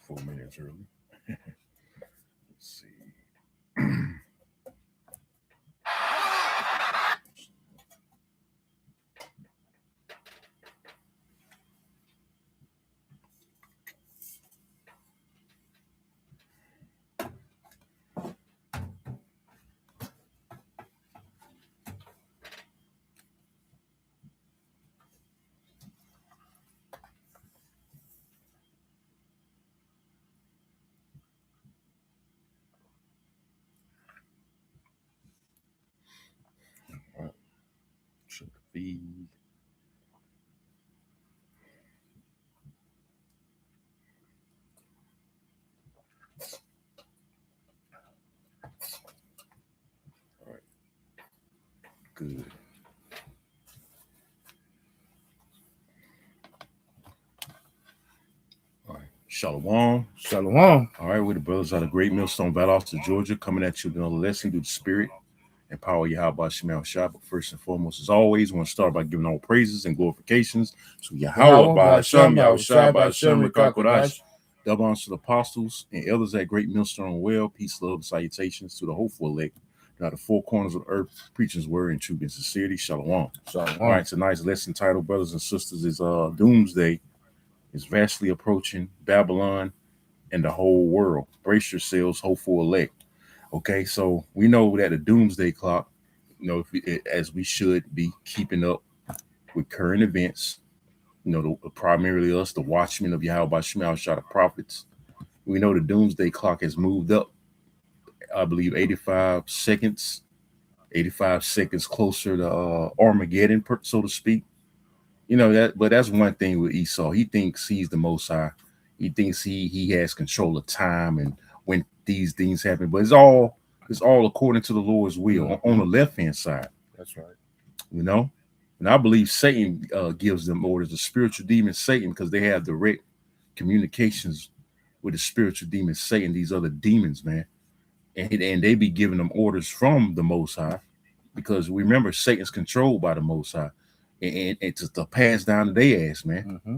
4 minutes early. Let's see. All right. Check the feed. All right. Good. All right. Shalom. Shalom. All right, we're the brothers out of Great Millstone, Valdosta, Georgia, coming at you with another lesson through the Spirit and power of Yahweh Shemel Shah. But first and foremost, as always, we want to start by giving all praises and glorifications to Yahweh by Hashem, Yahweh by Hashem, Rekakodash. Double honors to the apostles and elders at Great Millstone Well. Peace, love, and salutations to the hopeful elect. Now the four corners of the earth, preaching his word in truth and sincerity. Shalom. Shalom. All right, tonight's lesson title, brothers and sisters, is Doomsday. It's vastly approaching Babylon and the whole world. Brace yourselves, hopeful elect. Okay, so we know that the doomsday clock, as we should be keeping up with current events, primarily us, the watchmen of Yahweh Shemel Shah, the prophets. We know the doomsday clock has moved up, I believe, 85 seconds closer to Armageddon, so to speak. But that's one thing with Esau. He thinks he's the Most High. He thinks he has control of time and when these things happen. But it's all according to the Lord's will on the left-hand side. That's right. And I believe Satan gives them orders, the spiritual demon Satan, because they have direct communications with the spiritual demon Satan, these other demons, man. And they be giving them orders from the Most High, because remember, Satan's controlled by the Most High. And it's to pass down to their ass, man. Mm-hmm.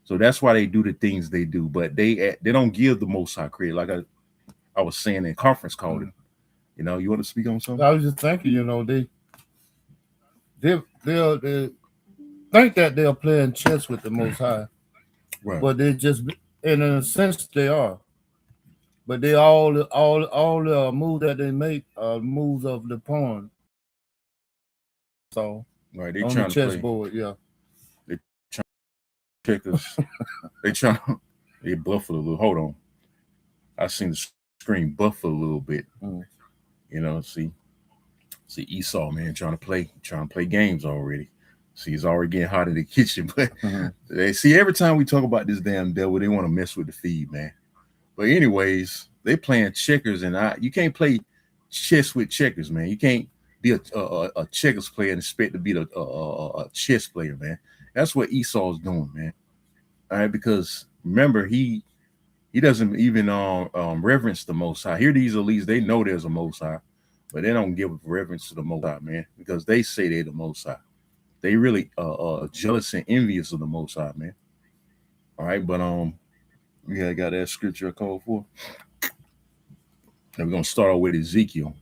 So that's why they do the things they do. But they don't give the Most High credit, like I was saying in conference call. Mm-hmm. You want to speak on something? I was just thinking, they think that they're playing chess with the Most High, right? But they just, in a sense, they are. But they all the moves that they make are moves of the pawn. So right, they on trying the to chessboard, yeah. They trying to checkers. They buffle a little. Hold on, I seen the screen buffle a little bit. See Esau, man, trying to play games already. See, he's already getting hot in the kitchen. But they see, every time we talk about this damn devil, they want to mess with the feed, man. But anyways, they playing checkers, and you can't play chess with checkers, man. You can't be a checkers player and expect to be a chess player, man. That's what Esau's doing, man. All right, because remember, he doesn't even reverence the Most High. Here, these elites, they know there's a Most High, but they don't give reverence to the Most High, man, because they say they're the Most High. They really jealous and envious of the Most High, man. All right, but I got that scripture I called for. And we're gonna start with Ezekiel,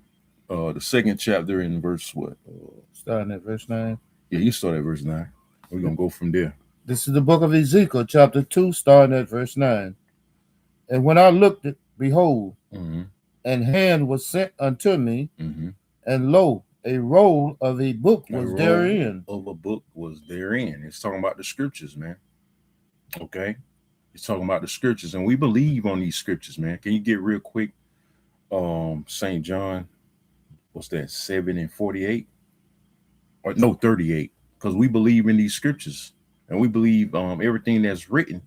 the second chapter in verse what? Starting at verse 9. Yeah, you start at verse 9. We're gonna go from there. This is the book of Ezekiel, chapter 2, starting at verse 9. And when I looked, behold, and hand was sent unto me, and lo, a roll of a book was therein. It's talking about the scriptures, man. Okay, it's talking about the scriptures, and we believe on these scriptures, man. Can you get real quick? St. John, what's that? 7:48, or no, 38? Because we believe in these scriptures, and we believe everything that's written,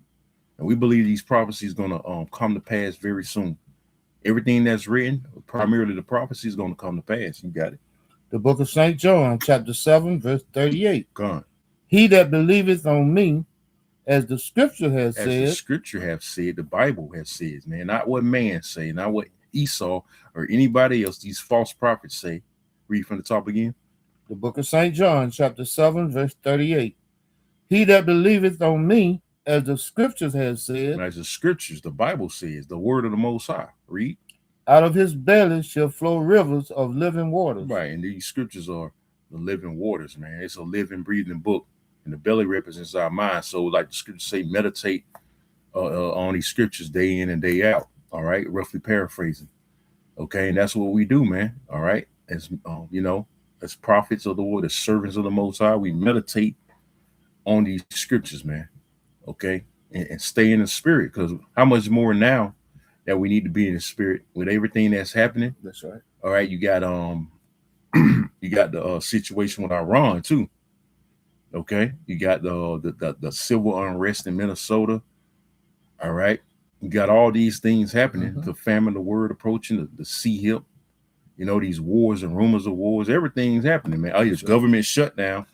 and we believe these prophecies gonna come to pass very soon. Everything that's written, primarily the prophecy, is gonna come to pass. You got it. The book of St. John, chapter 7, verse 38. Gone. He that believeth on me, as the scripture has said. As the scripture have said, the Bible has said, man. Not what man say, not what Esau or anybody else, these false prophets say. Read from the top again. The book of St. John, chapter 7, verse 38. He that believeth on me, as the scriptures have said, as the scriptures, the Bible says, the word of the Most High. Read. out of his belly shall flow rivers of living waters. Right, and these scriptures are the living waters, man. It's a living, breathing book, and the belly represents our mind. So, like the scriptures say, meditate on these scriptures day in and day out. All right, roughly paraphrasing. Okay, and that's what we do, man. All right, as as prophets of the word, as servants of the Most High, we meditate on these scriptures, man. Okay, and stay in the spirit, because how much more now that we need to be in the spirit with everything that's happening. That's right. All right, you got you got the situation with Iran too. Okay, you got the civil unrest in Minnesota. All right, you got all these things happening. The famine, the word approaching, the sea hip. These wars and rumors of wars. Everything's happening, man. Oh, this government shutdown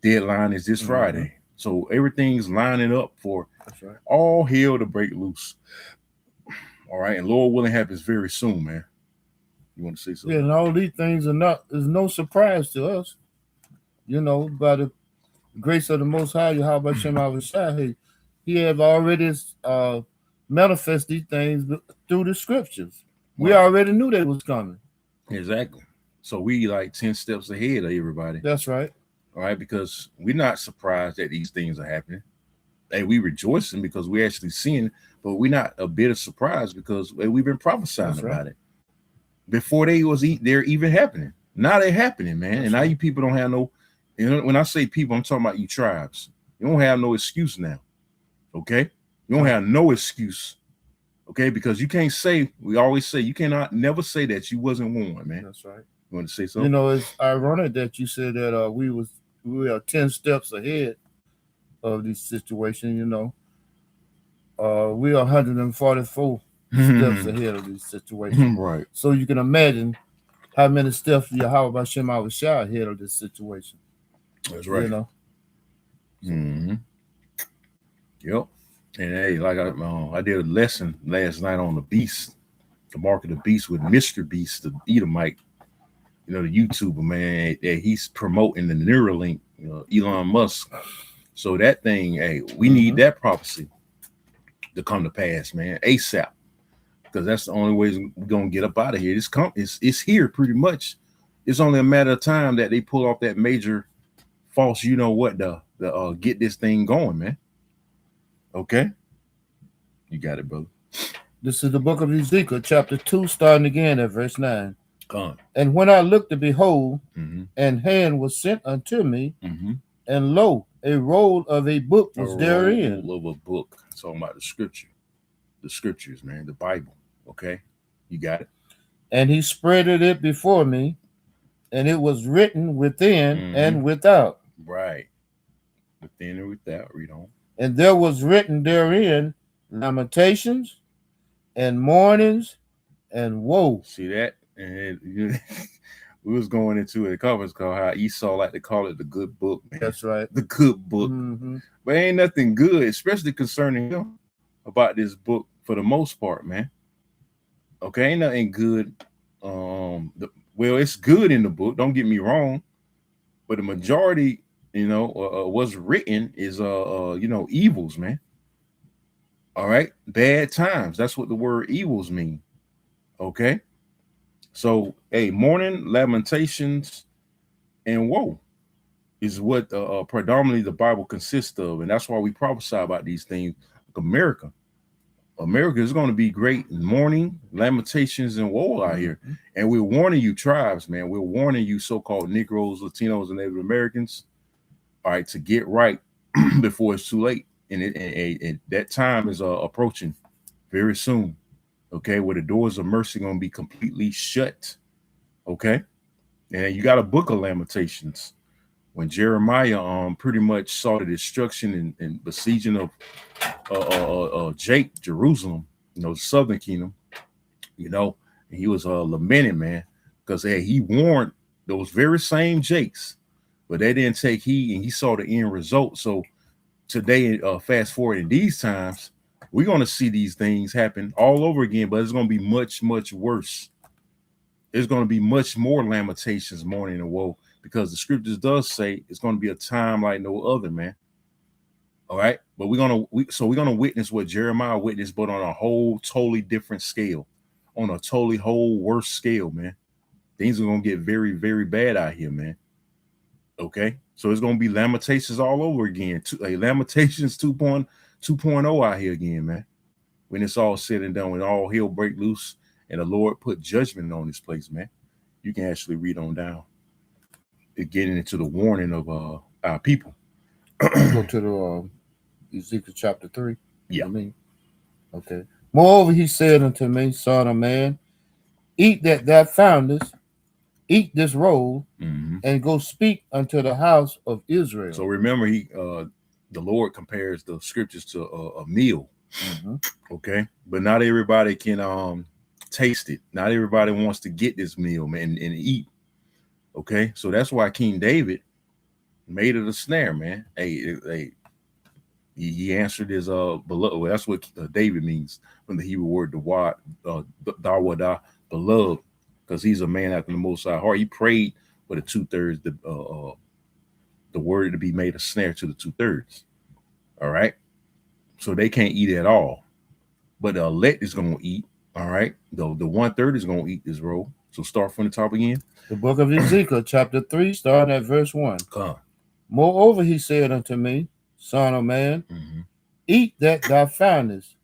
deadline is this Friday, so everything's lining up for all hell to break loose. All right, and Lord willing happens very soon, man. You want to say something? Yeah, and all these things is no surprise to us. By the grace of the Most High, Yahweh Shem Avashai, he have already manifest these things through the scriptures. We already knew they was coming. Exactly. So we like 10 steps ahead of everybody. That's right. All right, because we're not surprised that these things are happening. And we rejoicing because we're actually seeing it, but we're not a bit of surprise because we've been prophesying about it before they're even happening. Now they're happening, man. And now you people don't have no, when I say people, I'm talking about you tribes. You don't have no excuse now. Okay? You don't have no excuse. Okay, because you can't say, we always say, you cannot never say that you wasn't warned, man. That's right. You want to say something? It's ironic that you said that we are 10 steps ahead of this situation. We are 144 steps ahead of this situation. Right. So you can imagine how many steps Yahweh Hashem Avashai ahead of this situation. That's right. Yep. And hey, like I did a lesson last night on the beast, the mark of the beast, with Mr. Beast, the Edomite, the YouTuber, man, that he's promoting the Neuralink, Elon Musk. So that thing, hey, we need that prophecy to come to pass, man, ASAP, because that's the only way we're gonna get up out of here. It's here pretty much. It's only a matter of time that they pull off that major false, to get this thing going, man. Okay, you got it, brother. This is the book of Ezekiel, chapter 2, starting again at verse 9. Come. And when I looked to behold, and hand was sent unto me, and lo, a roll of a book was therein. A roll of a book. It's talking about the scriptures, man, the Bible. Okay, you got it. And he spreaded it before me, and it was written within and without. Right, within and without. Read on. And there was written therein lamentations and mournings and woe. See that? And we was going into a conference call how Esau like to call it the good book, man. That's right. The good book. But ain't nothing good, especially concerning him, about this book for the most part, man. Okay, ain't nothing good. It's good in the book, don't get me wrong, but the majority, what's written is evils, man. All right, bad times. That's what the word evils mean. Okay, so hey, mourning, lamentations, and woe is what predominantly the Bible consists of, and that's why we prophesy about these things. Like America is going to be great in mourning, lamentations, and woe out here. And we're warning you, tribes, man. We're warning you, so-called Negroes, Latinos, and Native Americans, all right, to get right before it's too late. And that time is approaching very soon. Okay, where the doors of mercy going to be completely shut. Okay, and you got a book of Lamentations when Jeremiah pretty much saw the destruction and besieging of Jerusalem, the southern kingdom. And he was lamenting, man, because he warned those very same Jakes, but they didn't take heed, and he saw the end result. So today, fast forward in these times, we're going to see these things happen all over again, but it's going to be much, much worse. There's going to be much more lamentations, mourning, and woe, because the scriptures does say it's going to be a time like no other, man. All right. But we're gonna witness what Jeremiah witnessed, but on a whole totally different scale, on a totally whole worse scale, man. Things are gonna get very, very bad out here, man. Okay, so it's gonna be Lamentations all over again. Lamentations 2.0 out here again, man. When it's all said and done, when all hell break loose and the Lord put judgment on this place, man, you can actually read on down. It getting into the warning of our people. Go to the Ezekiel chapter 3. Yeah. I mean, okay. Moreover, he said unto me, Son of man, eat that thou foundest, eat this roll, and go speak unto the house of Israel. So remember, the Lord compares the scriptures to a meal. Okay, but not everybody can taste it. Not everybody wants to get this meal, man, and eat. Okay, so that's why King David made it a snare, man. He answered his beloved. Well, that's what David means from the Hebrew word Dawadah, beloved, because he's a man after the Most High heart. He prayed for the 2/3, the word to be made a snare to the 2/3. All right, so they can't eat at all, but the elect is gonna eat. All right, the 1/3 is gonna eat this roll. So start from the top again. The book of Ezekiel, chapter 3, starting at verse 1. Moreover, he said unto me, Son of man, eat that thou foundest,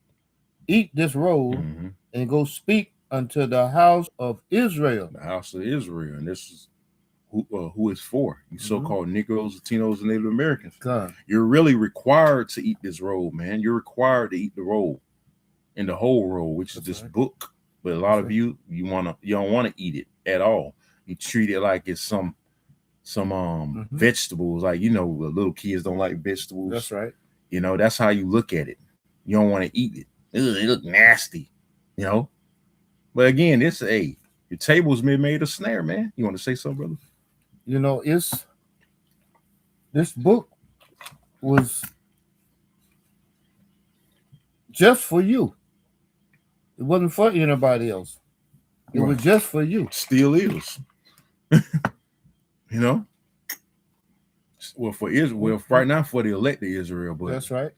eat this roll, and go speak unto the house of Israel. The house of Israel, and this is who it's for. You so-called Negroes, Latinos, and Native Americans. You're really required to eat this roll, man. You're required to eat the roll, and the whole roll, which is this book. But a lot of you don't want to eat it at all. You treat it like it's some vegetables, like little kids don't like vegetables. That's right. That's how you look at it. You don't want to eat it. Ugh, it look nasty, But again, your table's been made a snare, man. You want to say something, brother? This book was just for you. It wasn't for anybody else. It was just for you. Still is. Well, for Israel, right now for the elect of Israel, but that's right.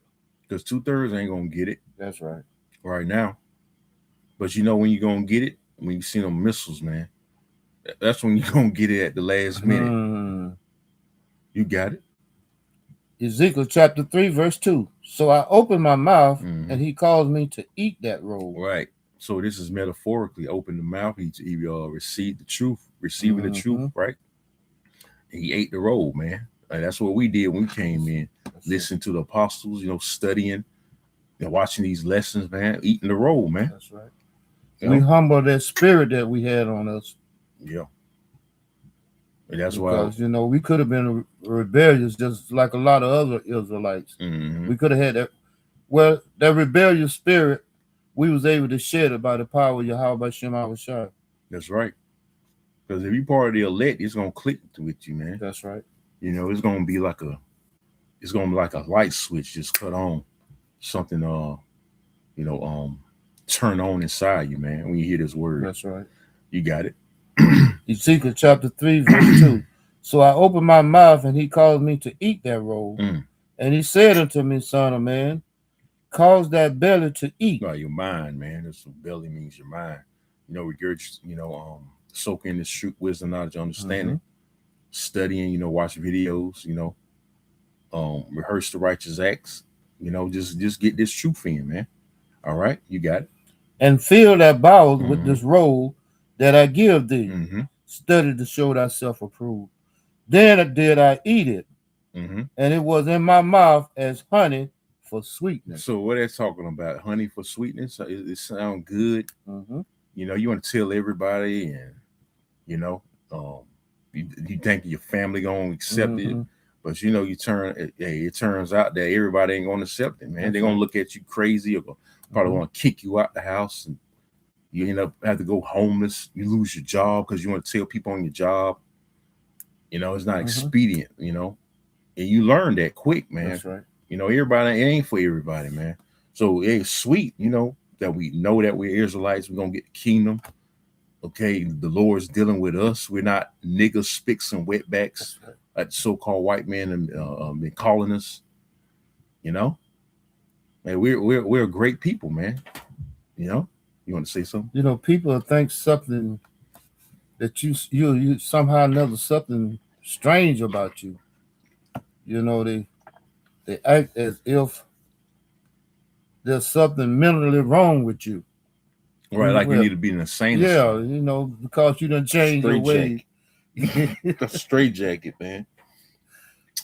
Because 2/3 ain't gonna get it. That's right. Right now. But when you're gonna get it, when you see them missiles, man, that's when you're gonna get it at the last minute. You got it. Ezekiel chapter 3, verse 2. So I opened my mouth, and he caused me to eat that roll. Right. So this is metaphorically open the mouth. He received the truth, receiving the truth, right? And he ate the roll, man. That's what we did when we came in. Listening to the apostles, studying, watching these lessons, man, eating the roll, man. That's right. We humbled that spirit that we had on us. Yeah. And that's because, we could have been rebellious just like a lot of other Israelites. We could have had that. Well, that rebellious spirit, we was able to shed it by the power of Yahweh Shem Shai. That's right. Because if you're part of the elect, it's gonna click with you, man. That's right. It's gonna be like a light switch just cut on. Something turn on inside you, man, when you hear this word. That's right. You got it. Ezekiel chapter 3, verse 2. So I opened my mouth, and he caused me to eat that roll. And he said unto me, Son of man, cause that belly to eat. No, your mind, man. That's what belly means, your mind. Soak in this truth, wisdom, knowledge, understanding, studying, watch videos, rehearse the righteous acts, just get this truth in, man. All right, you got it. And fill that bowels with this roll that I give thee. Study to show thyself approved. Then did I eat it, and it was in my mouth as honey for sweetness. So what that's talking about? Honey for sweetness? It sounds good. You want to tell everybody, and you think your family gonna accept it, but it turns out that everybody ain't gonna accept it, man. They're gonna look at you crazy, or probably want to kick you out the house, and you end up have to go homeless. You lose your job because you want to tell people on your job. It's not expedient, and you learn that quick, man. That's right. Everybody, it ain't for everybody, man. So it's sweet, that we know that we're Israelites. We're gonna get the kingdom. Okay, the Lord's dealing with us. We're not niggas, spicks, and wetbacks like the so-called white men and been calling us. Man, we're a great people, man. You know, you want to say something? You know, people think something that you somehow know something strange about you. You know, they act as if there's something mentally wrong with you. Right, like you Well, need to be in a insane yeah, asylum. you know, because you done changed your Straight ways. jacket. That's a straight jacket, man.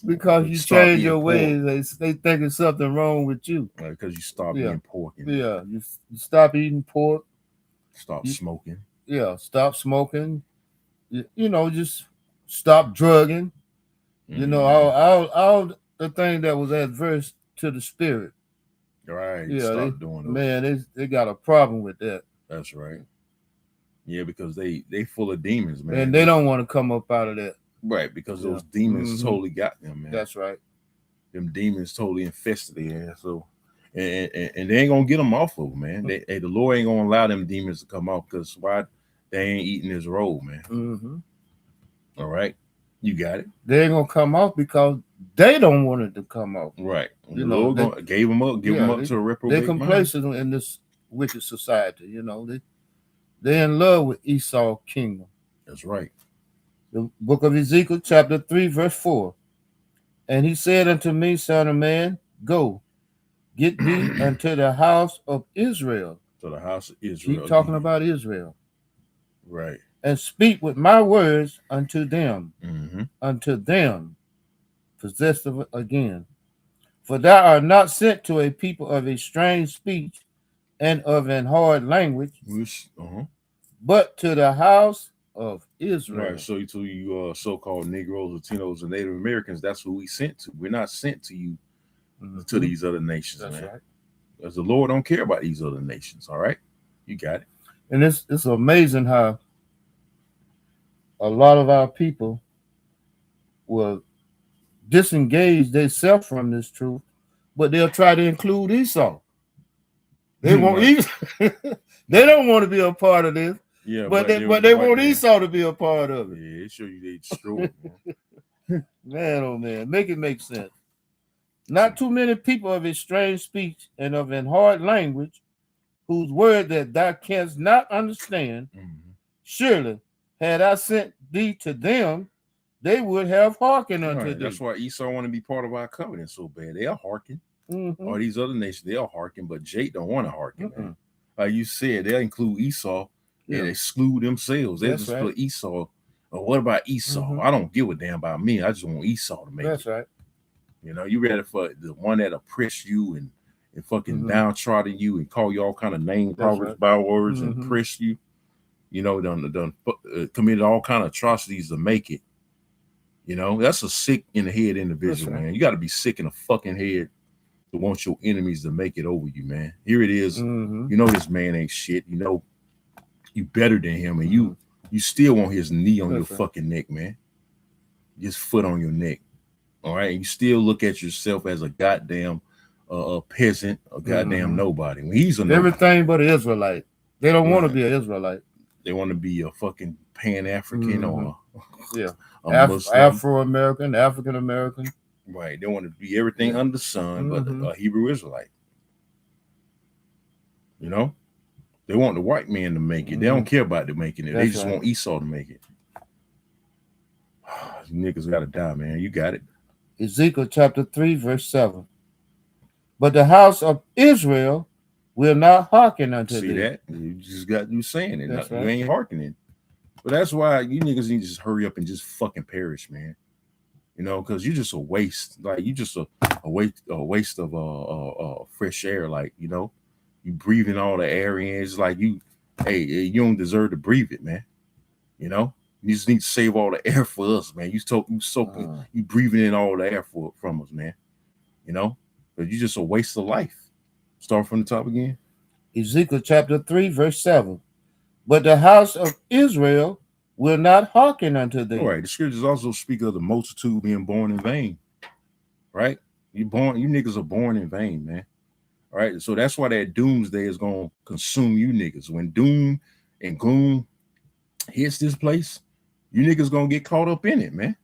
Because you Stop change being your poor. ways, they think it's something wrong with you. Because you stop Yeah, being pork and yeah. You stop eating pork. stop You, smoking. yeah, stop smoking. You know, just stop drugging. You know, all the thing that was adverse to the spirit. Right, Yeah, stop doing those. man, they got a problem with that. That's right. Yeah, because they full of demons, man. And they don't want to come up out of that. Right, because Yeah. those demons totally got them, man. That's right. Them demons totally infested their ass. So, and they ain't gonna get them off of them, man. The Lord ain't gonna allow them demons to come off because why? They ain't eating this roll, man. All right, you got it. They ain't gonna come off because they don't want it to come off. Right. You the know, Lord gave them up, give them up to a reprobate They're complacent in this wicked society. You know, they're in love with Esau's kingdom. That's right. The book of Ezekiel, chapter 3, verse 4. And he said unto me, son of man, go, get thee unto the house of Israel. To the house of Israel. Keep talking about Israel. Right. And speak with my words unto them. Mm-hmm. Unto them. Possessive again. For thou art not sent to a people of a strange speech and of an hard language, but to the house of Israel. Right. So to you so-called Negroes, Latinos, and Native Americans, that's who we sent to. We're not sent to you to these other nations, that's man. Right. Because the Lord don't care about these other nations. All right. You got it. And it's amazing how a lot of our people will disengage themselves from this truth, but they'll try to include Esau. They won't they don't want to be a part of this. Yeah, but they want Esau to be a part of it. Yeah, it show you they destroyed. Man, oh man, make it make sense. Not too many people of a strange speech and of an hard language, whose word that thou canst not understand. Surely, had I sent thee to them, they would have hearkened unto thee. That's why Esau want to be part of our covenant so bad. They are hearken. All these other nations, they are hearken, but Jake don't want to hearken. Man. Like you said, they'll include Esau and exclude themselves. They just put Esau. What about Esau? I don't give a damn about me. I just want Esau to make it. That's right. You know, you ready for the one that oppress you and fucking downtrodden you and call you all kind of name, proverbs, bywords, and oppress you. You know, done committed all kind of atrocities to make it. You know, that's a sick in the head individual, man. You got to be sick in the fucking head to want your enemies to make it over you, man. Here it is. You know this man ain't shit. You know you better than him, and you still want his knee on your fucking neck, man. His foot on your neck. All right, and you still look at yourself as a goddamn peasant, a goddamn nobody. When he's everything but an Israelite. They don't want to be an Israelite. They want to be a fucking Pan-African or Afro-American, African-American. Right. They want to be everything under the sun, but a Hebrew Israelite. You know? They want the white man to make it. They don't care about them making it. They just want Esau to make it. Niggas got to die, man. You got it. Ezekiel chapter 3, verse 7. But the house of Israel will not hearken unto thee. See that? You just got you saying it. You ain't hearkening. But that's why you niggas need to just hurry up and just fucking perish, man. You know, because you're just a waste. Like you just a waste of fresh air. Like, you know, you breathing all the air in. It's like you don't deserve to breathe it, man. You know, you just need to save all the air for us, man. You breathing in all the air from us, man. You know, but you're just a waste of life. Start from the top again. Ezekiel chapter 3, verse 7. But the house of Israel will not hearken unto thee. All right. The scriptures also speak of the multitude being born in vain. Right? You niggas are born in vain, man. All right. So that's why that doomsday is gonna consume you niggas. When doom and gloom hits this place, you niggas gonna get caught up in it, man.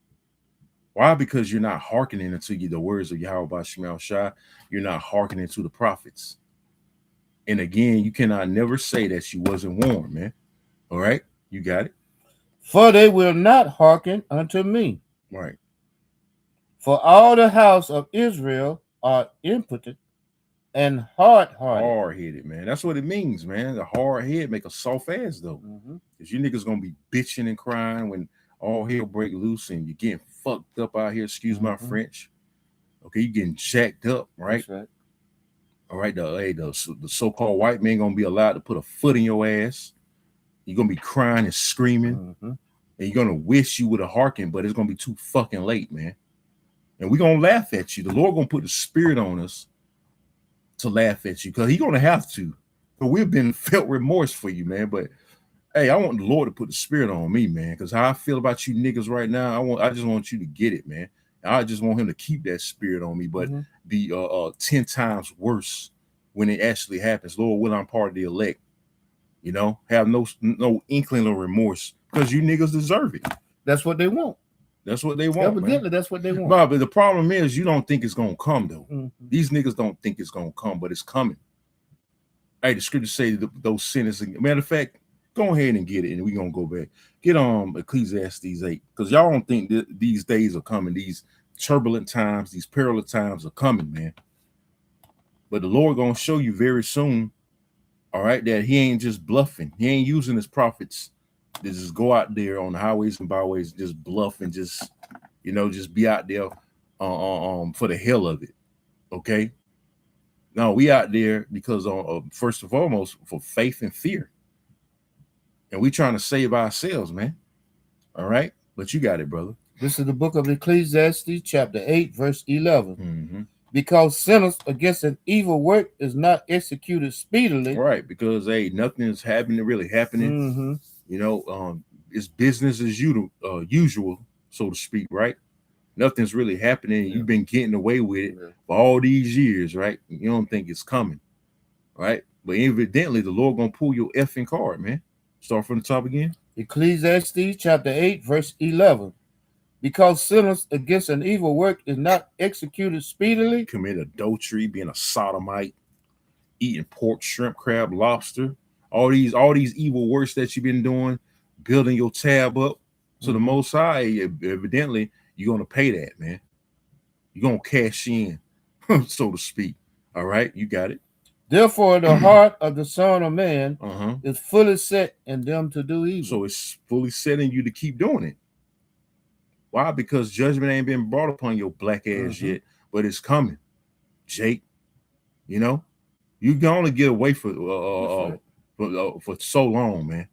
Why? Because you're not hearkening unto the words of Yahweh Shemel Shai. You're not hearkening to the prophets. And again, you cannot never say that you wasn't warned, man. All right? You got it? For they will not hearken unto me. Right. For all the house of Israel are impotent and hard-hearted. Hard-headed, man. That's what it means, man. The hard head make a soft ass, though. Because you niggas going to be bitching and crying when all hell break loose and you're getting fucked up out here. Excuse my French. Okay, you getting jacked up, right? That's right. All right, the so-called white man going to be allowed to put a foot in your ass. You're going to be crying and screaming. And you're going to wish you would have hearkened, but it's going to be too fucking late, man. And we're going to laugh at you. The Lord going to put the spirit on us to laugh at you because He's going to have to. But we've been felt remorse for you, man. But hey, I want the Lord to put the spirit on me, man, because how I feel about you niggas right now, I just want you to get it, man. I just want Him to keep that spirit on me, but be 10 times worse when it actually happens. Lord, when I'm part of the elect, you know, have no inkling of remorse because you niggas deserve it. That's what they want. That's what they want. Evidently, that's what they want. But the problem is you don't think it's gonna come though. These niggas don't think it's gonna come, but it's coming. Hey, the scriptures say those sinners. Matter of fact, go ahead and get it, and we're gonna go back. Get Ecclesiastes 8, because y'all don't think these days are coming. These turbulent times, these perilous times are coming, man. But the Lord gonna show you very soon, all right, that He ain't just bluffing. He ain't using His prophets to just go out there on the highways and byways and just bluff and just, you know, just be out there for the hell of it. Okay. No, we out there because first and foremost for faith and fear. And we trying to save ourselves, man. All right. But you got it, brother. This is the book of Ecclesiastes, chapter 8, verse 11. Because sinners against an evil work is not executed speedily. Right. Because, hey, nothing is really happening. You know, it's business as usual, so to speak, right? Nothing's really happening. You've been getting away with it for all these years, right? You don't think it's coming, right? But evidently, the Lord gonna pull your effing card, man. Start from the top again. Ecclesiastes chapter 8, verse 11. Because sinners against an evil work is not executed speedily. Commit adultery, being a sodomite, eating pork, shrimp, crab, lobster. All these evil works that you've been doing, building your tab up to the Most High, evidently, you're going to pay that, man. You're going to cash in, so to speak. All right? You got it. Therefore, the heart of the Son of Man is fully set in them to do evil. So it's fully set in you to keep doing it. Why? Because judgment ain't been brought upon your black ass yet, but it's coming. Jake, you know, you can only get away for so long, man.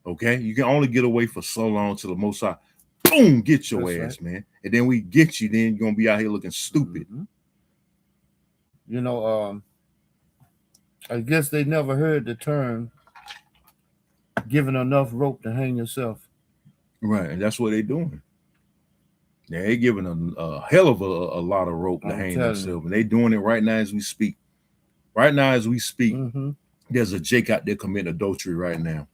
Okay? You can only get away for so long till the Most High, boom, get your ass, man. And then we get you, then you're going to be out here looking stupid. You know, I guess they never heard the term giving enough rope to hang yourself. Right, and that's what they're doing. They're giving a hell of a lot of rope to hang themselves, and they're doing it right now as we speak. Right now as we speak, there's a Jake out there committing adultery right now.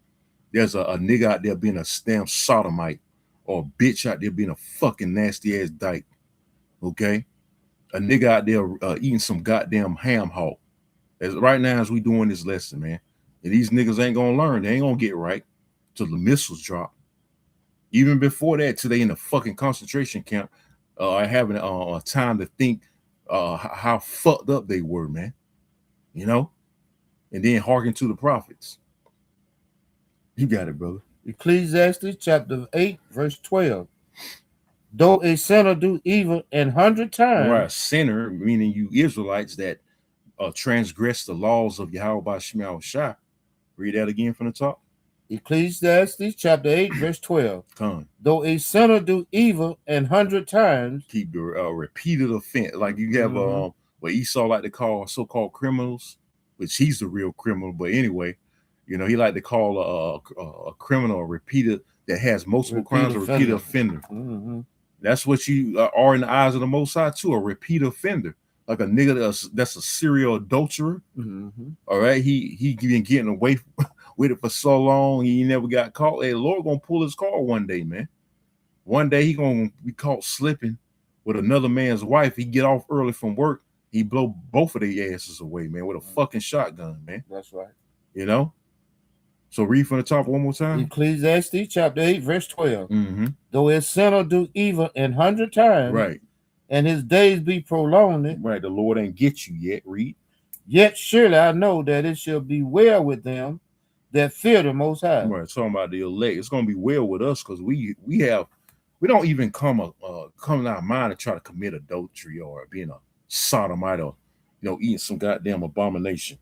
There's a nigga out there being a damn sodomite, or a bitch out there being a fucking nasty ass dyke. Okay? A nigga out there eating some goddamn ham hock. Right now as we doing this lesson, man. And these niggas ain't gonna learn. They ain't gonna get right till the missiles drop. Even before that, till they in the fucking concentration camp, having a time to think how fucked up they were, man. You know? And then hearken to the prophets. You got it, brother. Ecclesiastes chapter 8, verse 12. Though a sinner do evil 100 times. Right, sinner, meaning you Israelites that transgress the laws of Yahweh Shemel Shai. Read that again from the top. Ecclesiastes chapter 8, verse 12. Come. Though a sinner do evil 100 times. Keep the repeated offense. Like you have what Esau like to call so-called criminals, which he's the real criminal. But anyway, you know, he like to call a criminal a repeated that has multiple crimes, a repeated offender. That's what you are in the eyes of the Most High too, a repeat offender. Like a nigga that's a serial adulterer. All right, he been getting away with it for so long, he never got caught. Hey, the Lord gonna pull his card one day, man. One day he gonna be caught slipping with another man's wife. He get off early from work. He blow both of their asses away, man, with a fucking shotgun, man. That's right. You know? So read from the top one more time. Ecclesiastes chapter 8, verse 12. Mm-hmm. Though his sinner do evil 100 times, Right. and his days be prolonged, Right. The Lord ain't get you yet. Read. yet surely I know that it shall be well with them that fear the Most High. Right. Talking about the elect. It's gonna be well with us because we don't even come in our mind to try to commit adultery or being a sodomite or eating some goddamn abomination.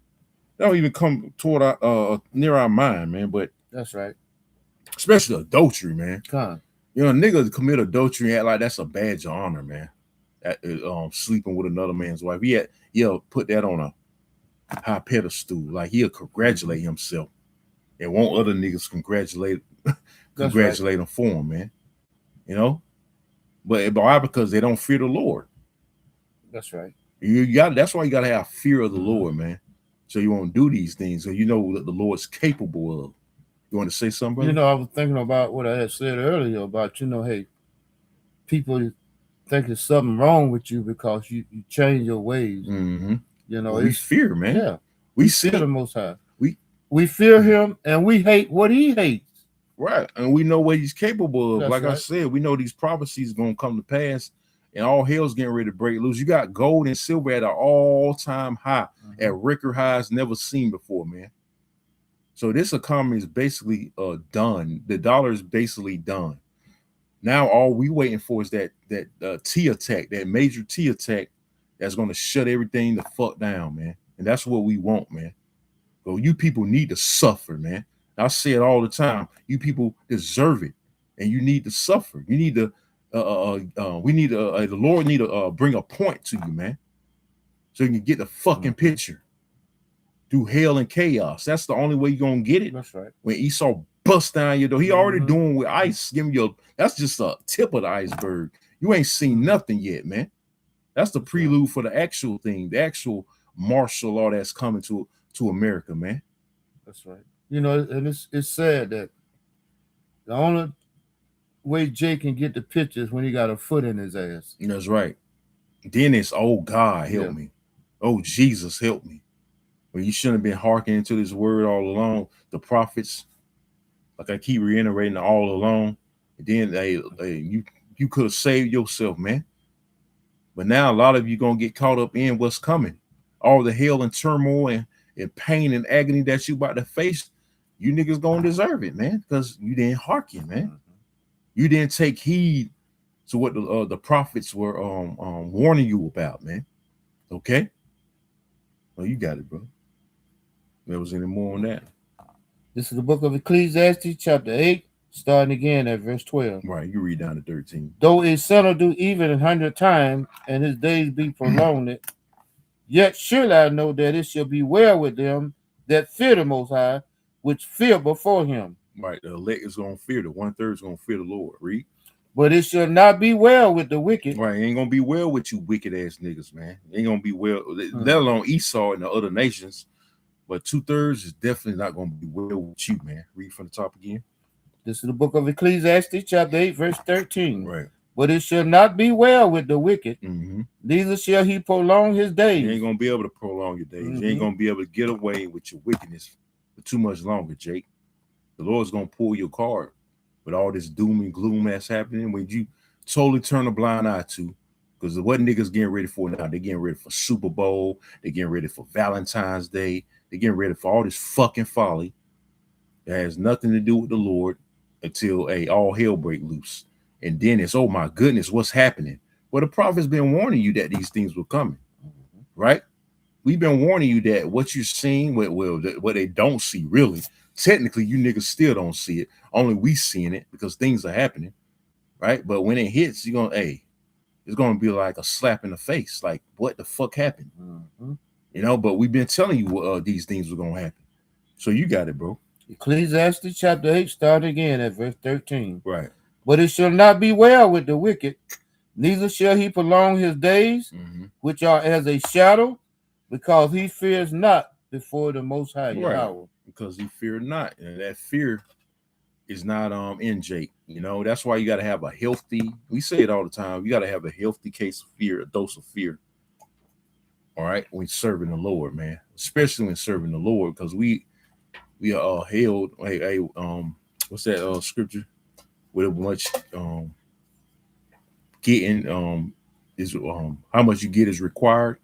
They don't even come toward our near our mind, man. But that's right. Especially adultery, man. Come. Niggas commit adultery and act like that's a badge of honor, man. Sleeping with another man's wife. He'll put that on a high pedestal. Like he'll congratulate himself and want other niggas congratulate him for him, man. But why? Because they don't fear the Lord. That's right. That's why you gotta have fear of the Lord, man. So you won't do these things. So you know what the Lord's capable of. You want to say something, brother? I was thinking about what I had said earlier about, hey, people think there's something wrong with you because you change your ways. Mm-hmm. We fear, man. Yeah. We fear the Most High. We fear him and we hate what he hates. Right. And we know what he's capable of. That's like right. I said, we know these prophecies going to come to pass and all hell's getting ready to break loose. You got gold and silver at an all-time high, at record highs never seen before, man. So this economy is basically done. The dollar is basically done. Now all we waiting for is that T attack, that major T attack that's going to shut everything the fuck down, man. And that's what we want, man. So you people need to suffer, man. I say it all the time. You people deserve it, and you need to suffer. You need to. The Lord need to bring a point to you, man, so you can get the fucking picture. Through hell and chaos, that's the only way you're gonna get it. That's right. When Esau bust down your door, he already doing with ice. Give me that's just a tip of the iceberg. You ain't seen nothing yet, man. That's the prelude for the actual thing, the actual martial law that's coming to America, man. That's right. And it's sad that the only way Jay can get the picture is when he got a foot in his ass. That's right. Then it's, oh God, help me. Oh Jesus, help me. Well, you shouldn't have been hearkening to this word all along. The prophets, like I keep reiterating, all along. And then you could have saved yourself, man. But now a lot of you gonna get caught up in what's coming. All the hell and turmoil and pain and agony that you about to face, you niggas gonna deserve it, man, because you didn't hearken, man. You didn't take heed to what the prophets were warning you about, man. Okay? Well, you got it, bro. There was any more on that? This is the book of Ecclesiastes, chapter 8, starting again at verse 12. Right, you read down to 13. Though his sinner do evil 100 times, and his days be prolonged, yet surely I know that it shall be well with them that fear the Most High, which fear before him. Right, the elect is going to fear. The 1/3 is going to fear the Lord. Read. But it shall not be well with the wicked. Right, it ain't going to be well with you wicked ass niggas, man. It ain't going to be well, let alone Esau and the other nations. But 2/3 is definitely not going to be well with you, man. Read from the top again. This is the book of Ecclesiastes, chapter 8, verse 13. Right. But it shall not be well with the wicked, neither shall he prolong his days. You ain't going to be able to prolong your days. You ain't going to be able to get away with your wickedness for too much longer, Jake. The Lord's going to pull your card with all this doom and gloom that's happening when you totally turn a blind eye to. Because what niggas getting ready for now? They're getting ready for Super Bowl. They're getting ready for Valentine's Day. They're getting ready for all this fucking folly that has nothing to do with the Lord until all hell break loose. And then it's, oh my goodness, what's happening? Well, the prophet's been warning you that these things were coming, right? We've been warning you that what you're seeing, what they don't see, really. Technically, you niggas still don't see it. Only we seeing it because things are happening, right? But when it hits, you're going to, it's going to be like a slap in the face. Like, what the fuck happened? But we've been telling you these things were going to happen. So you got it, bro. Ecclesiastes chapter 8, start again at verse 13. Right. But it shall not be well with the wicked, neither shall he prolong his days, which are as a shadow, because he fears not before the Most High Yahweh. Because he feared not. And that fear is not in Jake. You know, that's why you got to have a healthy, we say it all the time, you got to have a healthy case of fear, a dose of fear. All right. When serving the Lord, man, especially when serving the Lord, because we are held, what's that scripture? With much getting is how much you get is required.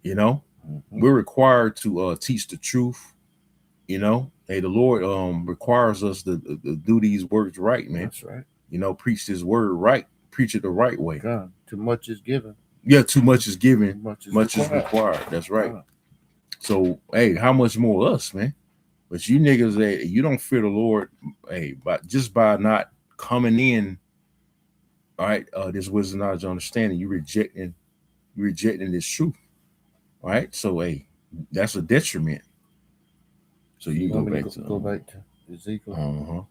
You know, we're required to teach the truth. You know, hey, the Lord requires us to do these words right, man. That's right. You know, preach this word right, preach it the right way. God, too much is given. Yeah, too much is given, much is required. That's right. God. So, hey, how much more us, man? But you niggas that you don't fear the Lord, hey, by not coming in, all right, this wisdom, knowledge, understanding, you rejecting this truth. All right. So hey, that's a detriment. So you go back to Ezekiel.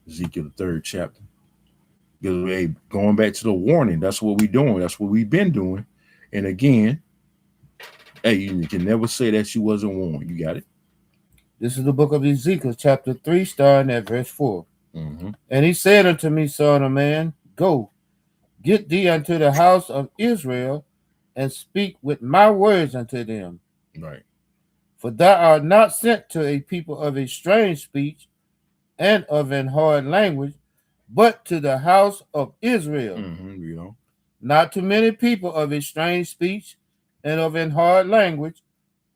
Ezekiel the 3rd chapter. Because hey, going back to the warning, that's what we're doing. That's what we've been doing. And again, hey, you can never say that you wasn't warned. You got it. This is the book of Ezekiel, chapter 3, starting at verse 4. Mm-hmm. And he said unto me, Son of man, go, get thee unto the house of Israel, and speak with my words unto them. Right. For thou art not sent to a people of a strange speech and of an hard language, but to the house of Israel. Mm-hmm. You know. Not to many people of a strange speech and of an hard language,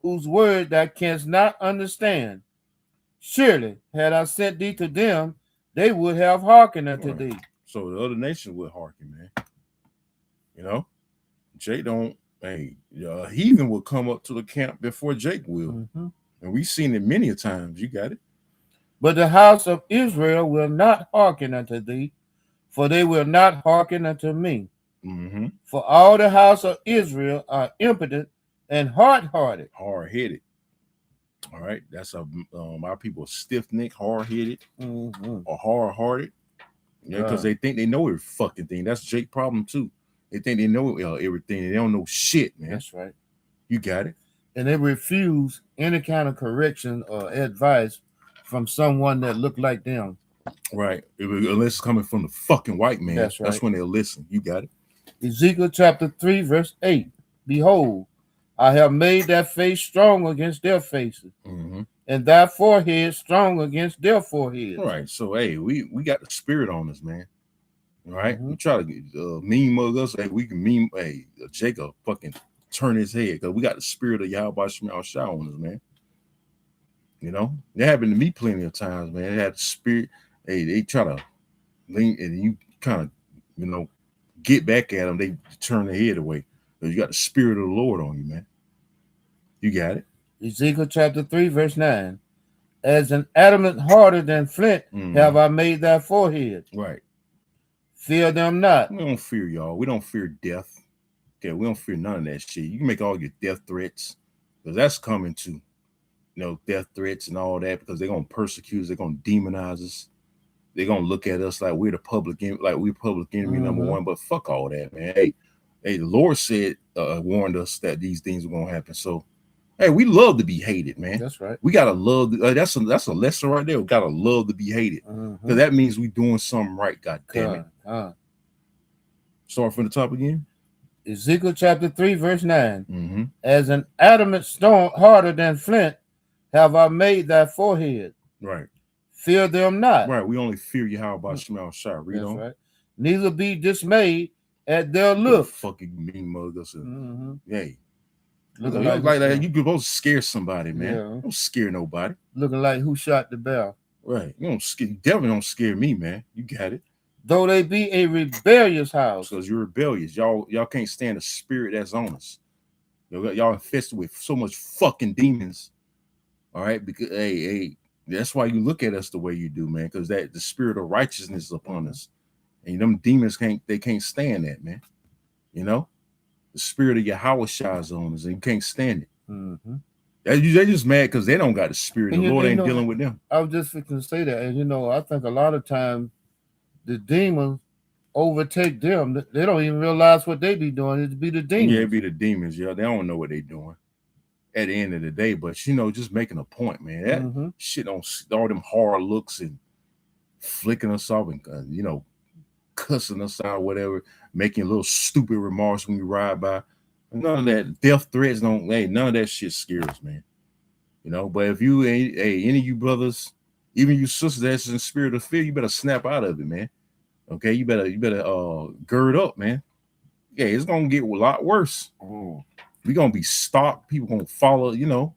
whose word thou canst not understand. Surely, had I sent thee to them, they would have hearkened unto thee. So the other nations would hearken, man. You know, Jake don't. Hey, heathen will come up to the camp before Jake will, and we've seen it many a times. You got it. But the house of Israel will not hearken unto thee, for they will not hearken unto me. Mm-hmm. For all the house of Israel are impotent and hard-hearted. Hard-headed. All right, that's our people stiff-necked, hard-headed, or hard-hearted. Yeah, because they think they know every fucking thing. That's Jake's problem too. They think they know everything. They don't know shit, man. That's right. You got it. And they refuse any kind of correction or advice from someone that looked like them. Right. Unless it's coming from the fucking white man. That's right. That's when they'll listen. You got it. Ezekiel chapter 3, verse 8. Behold, I have made thy face strong against their faces, and thy forehead strong against their foreheads. All right. So, hey, we got the spirit on us, man. All right. We try to mean mug us. Hey, we can mean, hey, Jacob fucking turn his head because we got the spirit of Yahweh Shemel Shah on us, man. You know, it happened to me plenty of times, man. It had the spirit. Hey, they try to lean and you kind of, you know, get back at them. They turn their head away because you got the spirit of the Lord on you, man. You got it. Ezekiel chapter 3, verse 9. As an adamant harder than flint have I made thy forehead. Right. Fear them not. We don't fear y'all. We don't fear death. Okay, we don't fear none of that shit. You can make all your death threats because that's coming too. You know, death threats and all that because they're gonna persecute us. They're gonna demonize us. They're gonna look at us like we're the public enemy, like we're public enemy number one. But fuck all that, man. Hey, the Lord said, warned us that these things are gonna happen. So, hey, we love to be hated, man. That's right. We gotta love. That's a lesson right there. We gotta love to be hated because that means we doing something right. God damn it. Start from the top again. Ezekiel chapter 3, verse 9. As an adamant stone harder than flint have I made thy forehead. Right. Fear them not. Right. We only fear Yahweh Shemel Shah. Read on. Right. Neither be dismayed at their look. Fucking mean muggers. Hey. Looking like that. You supposed to scare somebody, man. Yeah. Don't scare nobody. Looking like who shot the bell. Right. You definitely don't scare me, man. You got it. Though they be a rebellious house. Because you're rebellious. Y'all can't stand the spirit that's on us. Y'all infested with so much fucking demons. All right. Because hey, that's why you look at us the way you do, man. Because the spirit of righteousness is upon us. And them demons can't stand that, man. You know? The spirit of Yahweh shines on us and you can't stand it. They just mad because they don't got the spirit. The Lord ain't dealing with them. I was just fixing to say that. And I think a lot of times the demons overtake them. They don't even realize what they be doing. It'd be the demons. Yeah, it'd be the demons. Yeah, they don't know what they doing at the end of the day. But just making a point, man. That shit on all them hard looks and flicking us off and cussing us out, whatever, making little stupid remarks when we ride by. None of that death threats don't. Hey, none of that shit scares, man. But if you any of you brothers, even you sisters that's in spirit of fear, you better snap out of it, man. Okay, you better gird up, man. Yeah, it's gonna get a lot worse. We're gonna be stalked. People gonna follow.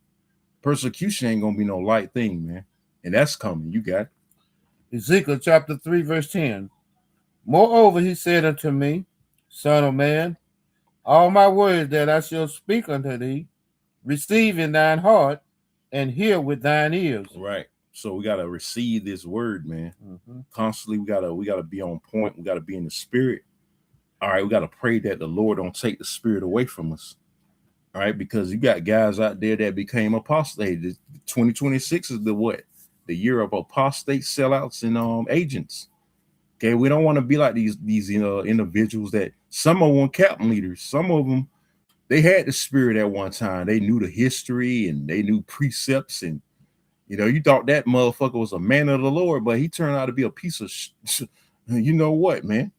Persecution ain't gonna be no light thing, man. And that's coming. You got it. Ezekiel chapter 3, verse 10. Moreover, he said unto me, Son of man, all my words that I shall speak unto thee, receive in thine heart, and hear with thine ears. Right. So we gotta receive this word, man. Constantly, we gotta be on point. We gotta be in the spirit. All right, we gotta pray that the Lord don't take the spirit away from us. All right, because you got guys out there that became apostate. 2026 is the year of apostate sellouts and agents. Okay, we don't want to be like these individuals that some of them captain leaders. Some of them, they had the spirit at one time. They knew the history and they knew precepts, and you thought that motherfucker was a man of the Lord, but he turned out to be a piece of you know what, man.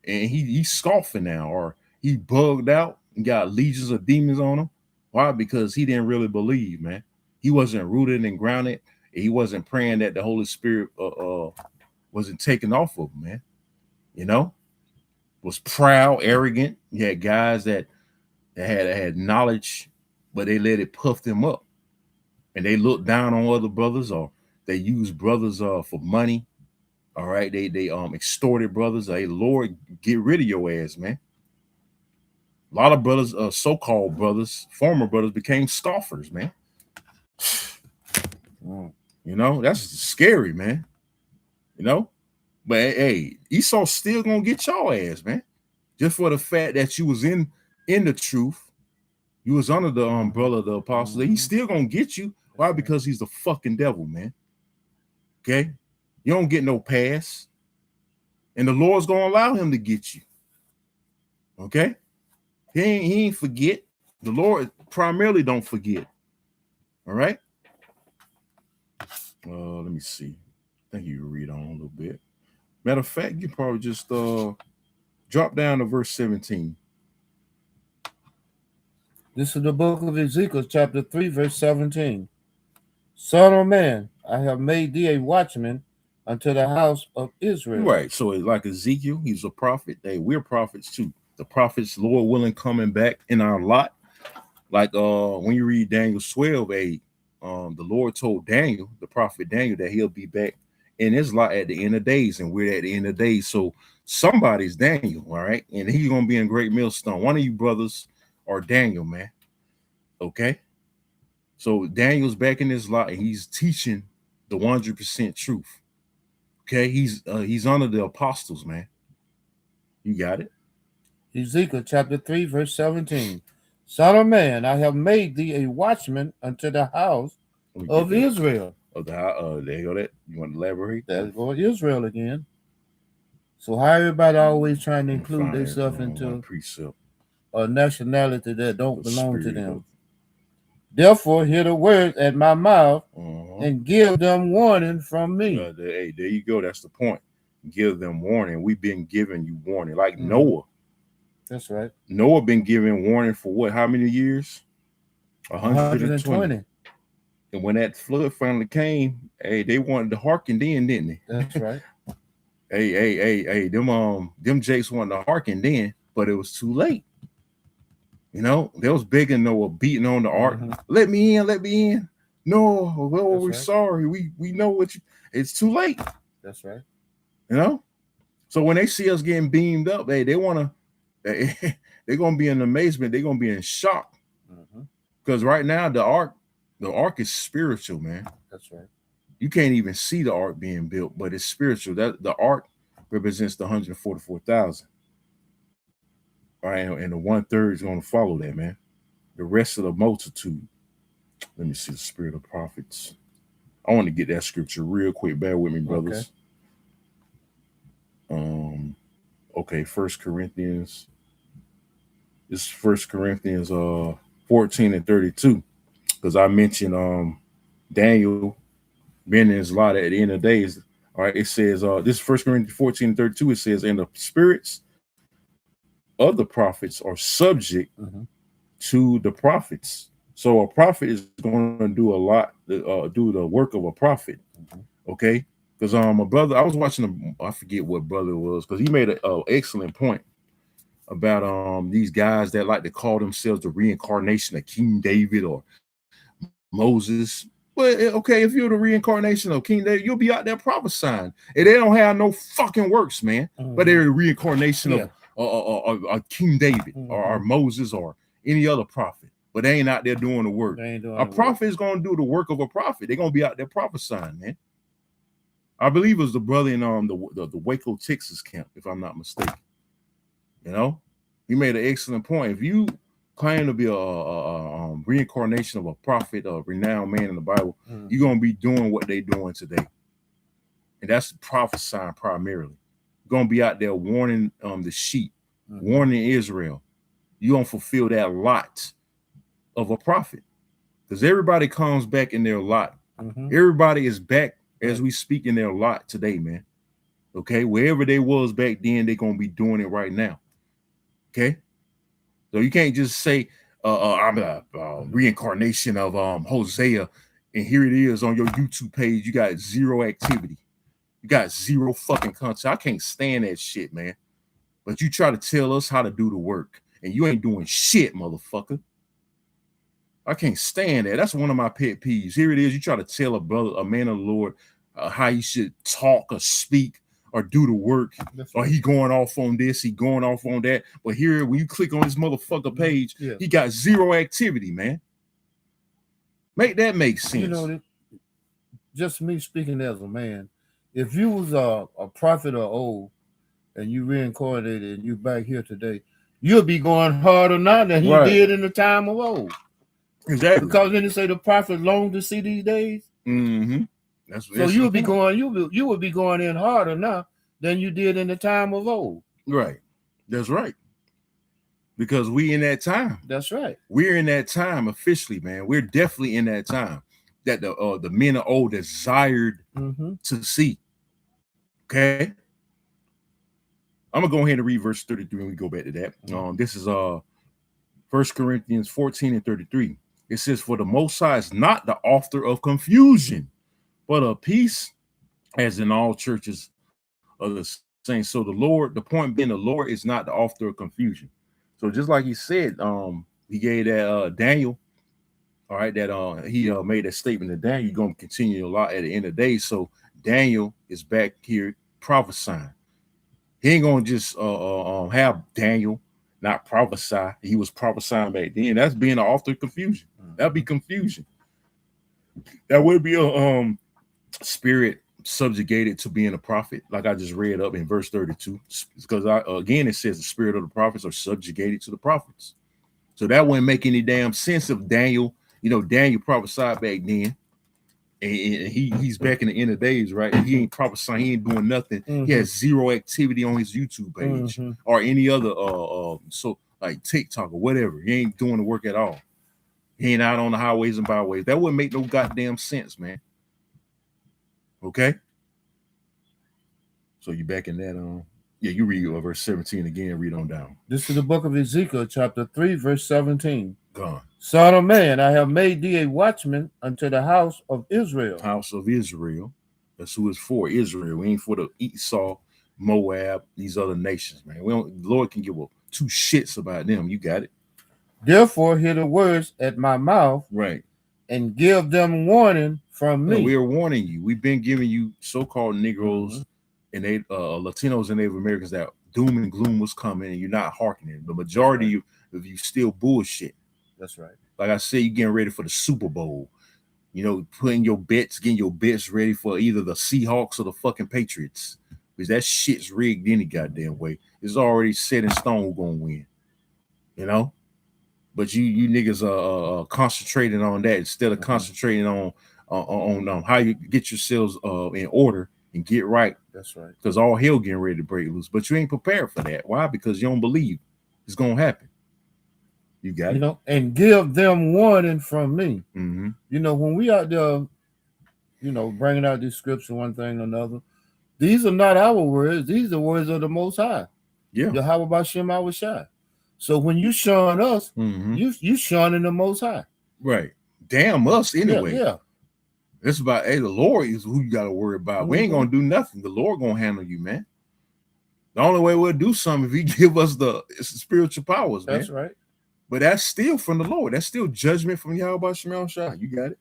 And he's scoffing now, or he bugged out and got legions of demons on him. Why? Because he didn't really believe, man. He wasn't rooted and grounded. And he wasn't praying that the Holy Spirit wasn't taken off of him, man. Was proud, arrogant. You had guys that had knowledge, but they let it puff them up. And they looked down on other brothers, or they used brothers for money. All right, they extorted brothers. Hey, Lord, get rid of your ass, man. A lot of brothers, so-called brothers, former brothers, became scoffers, man. That's scary, man. But hey, Esau still gonna get your ass, man. Just for the fact that you was in the truth, you was under the umbrella of the apostle. He's still gonna get you. Why? Because he's the fucking devil, man. Okay, you don't get no pass, and the Lord's gonna allow him to get you. Okay. He ain't forget. The Lord primarily don't forget. All right. Let me see. I think you can read on a little bit. Matter of fact, you probably just drop down to verse 17. This is the book of Ezekiel, chapter 3, verse 17. Son of man, I have made thee a watchman unto the house of Israel. Right. So like Ezekiel, he's a prophet. Hey, we're prophets too. The prophets, Lord willing, coming back in our lot. Like when you read Daniel 12:8, the Lord told Daniel, the prophet Daniel, that he'll be back in his lot at the end of days, and we're at the end of days. So somebody's Daniel, all right, and he's gonna be in great millstone. One of you brothers are Daniel, man. Okay, so Daniel's back in his lot, and he's teaching the 100% truth. Okay, he's under the apostles, man. You got it. Ezekiel chapter 3, verse 17. Son of man, I have made thee a watchman unto the house of Israel. There you go. That you want to elaborate? That's going Israel again. So how everybody always trying to include themselves into a nationality that don't belong to them. Therefore, hear the words at my mouth and give them warning from me. Hey, there you go. That's the point. Give them warning. We've been giving you warning, like Noah. That's right. Noah been giving warning for what? How many years? 120. And when that flood finally came, hey, they wanted to hearken then, didn't they? That's right. Hey, them Jakes wanted to hearken then, but it was too late. They was begging Noah, beating on the ark. Let me in. No, well, we're sorry. We know what it's too late. That's right. So when they see us getting beamed up, hey, they're gonna be in amazement. They're gonna be in shock. Because right now the ark is spiritual, man. That's right. You can't even see the ark being built, but it's spiritual. That the ark represents the 144,000. All right, and the 1/3 is going to follow that, man. The rest of the multitude. Let me see the spirit of prophets. I want to get that scripture real quick. Bear with me, brothers. Okay, 1 Corinthians. This is 1 Corinthians 14 and 32. Because I mentioned Daniel being in his lot at the end of days. All right, it says, this is 1 Corinthians 14:32. It says, and the spirits of the prophets are subject to the prophets. So a prophet is going to do a lot, do the work of a prophet. Okay, because my brother, I was watching I forget what brother it was, because he made an excellent point about these guys that like to call themselves the reincarnation of King David or Moses. Well, okay, if you're the reincarnation of King David, you'll be out there prophesying, and they don't have no fucking works, man. But they're the reincarnation of King David or Moses or any other prophet. But they ain't out there doing the work. A prophet is going to do the work of a prophet. They're going to be out there prophesying, man. I believe it was the brother in the Waco, Texas camp, if I'm not mistaken. You know, he made an excellent point. If you claim to be a reincarnation of a prophet, a renowned man in the Bible, you're going to be doing what they're doing today. And that's prophesying primarily. You're going to be out there warning the sheep, warning Israel. You're going to fulfill that lot of a prophet, because everybody comes back in their lot. Everybody is back as we speak in their lot today, man. Okay, wherever they was back then, they're gonna be doing it right now. Okay, so you can't just say I'm a reincarnation of Hosea, and here it is on your YouTube page. You got zero activity, you got zero fucking content. I can't stand that shit, man. But you try to tell us how to do the work, and you ain't doing shit, motherfucker. I can't stand that. That's one of my pet peeves. Here it is. You try to tell a brother, a man of the Lord, how he should talk or speak or do the work. Or he going off on this, he going off on that. But here, when you click on this motherfucker page, he got zero activity, man. Make that make sense. You know, just me speaking as a man, if you was a prophet of old and you reincarnated and you back here today, you'll be going harder now than you did in the time of old. Exactly. Because then they say the prophet long to see these days. That's so you'll be going, you will be going in harder now than you did in the time of old. Right. That's right. Because we in that time. That's right. We're in that time officially, man. We're definitely in that time that the men of old desired to see. Okay. I'm gonna go ahead and read verse 33 and we go back to that. This is 1 Corinthians 14:33. It says, for the Most High is not the author of confusion, but of peace, as in all churches of the saints. So the point being, the Lord is not the author of confusion. So just like he said, he gave that Daniel, all right, that he made that statement to Daniel, you're going to continue a lot at the end of the day. So Daniel is back here prophesying. He ain't going to just have Daniel not prophesy. He was prophesying back then. That's being the author of confusion. That'd be confusion. That would be a spirit subjugated to being a prophet, like I just read up in verse 32. Because again, it says the spirit of the prophets are subjugated to the prophets. So that wouldn't make any damn sense if Daniel, Daniel prophesied back then, and he's back in the end of days, right? And he ain't prophesying, he ain't doing nothing. He has zero activity on his YouTube page or any other so like TikTok or whatever. He ain't doing the work at all. He ain't out on the highways and byways. That wouldn't make no goddamn sense, man. Okay. So you back in that you read verse 17 again, read on down. This is the book of Ezekiel, chapter 3, verse 17. Gone. Son of man, I have made thee a watchman unto the house of Israel. House of Israel. That's who it's for, Israel. We ain't for the Esau, Moab, these other nations, man. The Lord can give two shits about them. You got it. Therefore, hear the words at my mouth, right, and give them warning from me. No, we are warning you. We've been giving you so-called Negroes and Latinos and Native Americans that doom and gloom was coming, and you're not hearkening. The majority of you still bullshit. That's right. Like I said, you're getting ready for the Super Bowl. Putting your bets, getting your bets ready for either the Seahawks or the fucking Patriots. Because that shit's rigged any goddamn way. It's already set in stone who's gonna win. But you niggas are concentrating on that instead of concentrating on how you get yourselves in order and get right. That's right. Because all hell getting ready to break loose. But you ain't prepared for that. Why? Because you don't believe it's gonna happen. You got it. And give them warning from me. Mm-hmm. When we out there, bringing out these scripts and one thing or another, These are not our words. These are words of the Most High. Yeah. Yahweh Bashem Awashai. So when you shun us, you shunning the Most High. Right. Damn us anyway. Yeah. It's about, hey, the Lord is who you got to worry about. We ain't going to do nothing. The Lord going to handle you, man. The only way we'll do something if he give us the spiritual powers, man. That's right. But that's still from the Lord. That's still judgment from Yahweh Shemel Shah. You got it.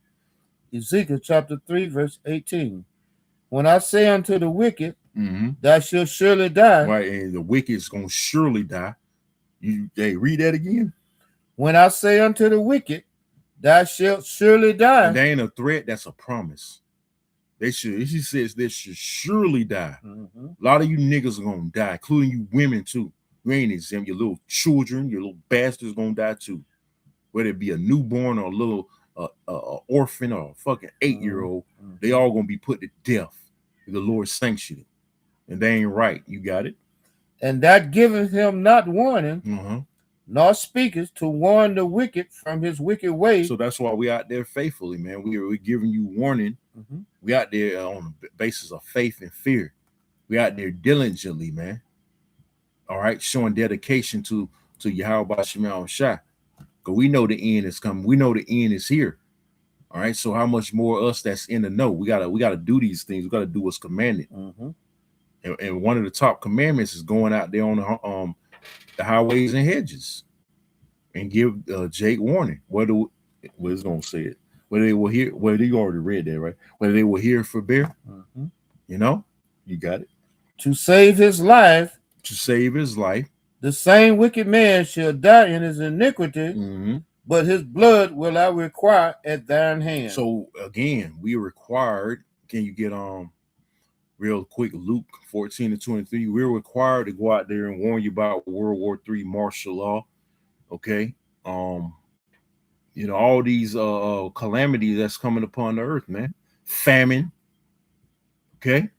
Ezekiel chapter 3, verse 18. When I say unto the wicked, thou shalt surely die. Right, and the wicked is going to surely die. Hey, read that again. When I say unto the wicked, thou shalt surely die. And that ain't a threat, that's a promise. She says they should surely die. A lot of you niggas are going to die, including you women too. You ain't exempt. Your little children, your little bastards going to die too. Whether it be a newborn or a little orphan or a fucking 8-year-old, they all going to be put to death. The Lord sanctioned it. And they ain't right. You got it? And that giveth him not warning, nor speaketh to warn the wicked from his wicked way. So that's why we out there faithfully, man. We're giving you warning. We out there on the basis of faith and fear. We out there diligently, man. All right, showing dedication to Yahweh Shemel Shah. Because we know the end is coming. We know the end is here. All right. So how much more us that's in the know? We gotta do these things. We gotta do what's commanded. And one of the top commandments is going out there on the highways and hedges and give Jake warning. Whether it's gonna say it, whether they will hear, whether you already read that, right? Whether they will hear for bear, you know, you got it. To save his life. To save his life. The same wicked man shall die in his iniquity, but his blood will I require at thine hand. So again, we are required. Can you get real quick, Luke 14:23? We're required to go out there and warn you about World War III martial law. Okay. You know, all these calamities that's coming upon the earth, man. Famine. Okay,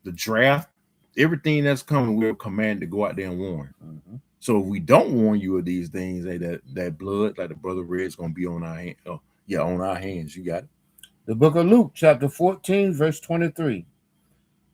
the draft, everything that's coming, we're commanded to go out there and warn. So if we don't warn you of these things, that blood, like the brother read, is going to be on our hand. On our hands. You got it. The book of Luke, chapter 14, verse 23.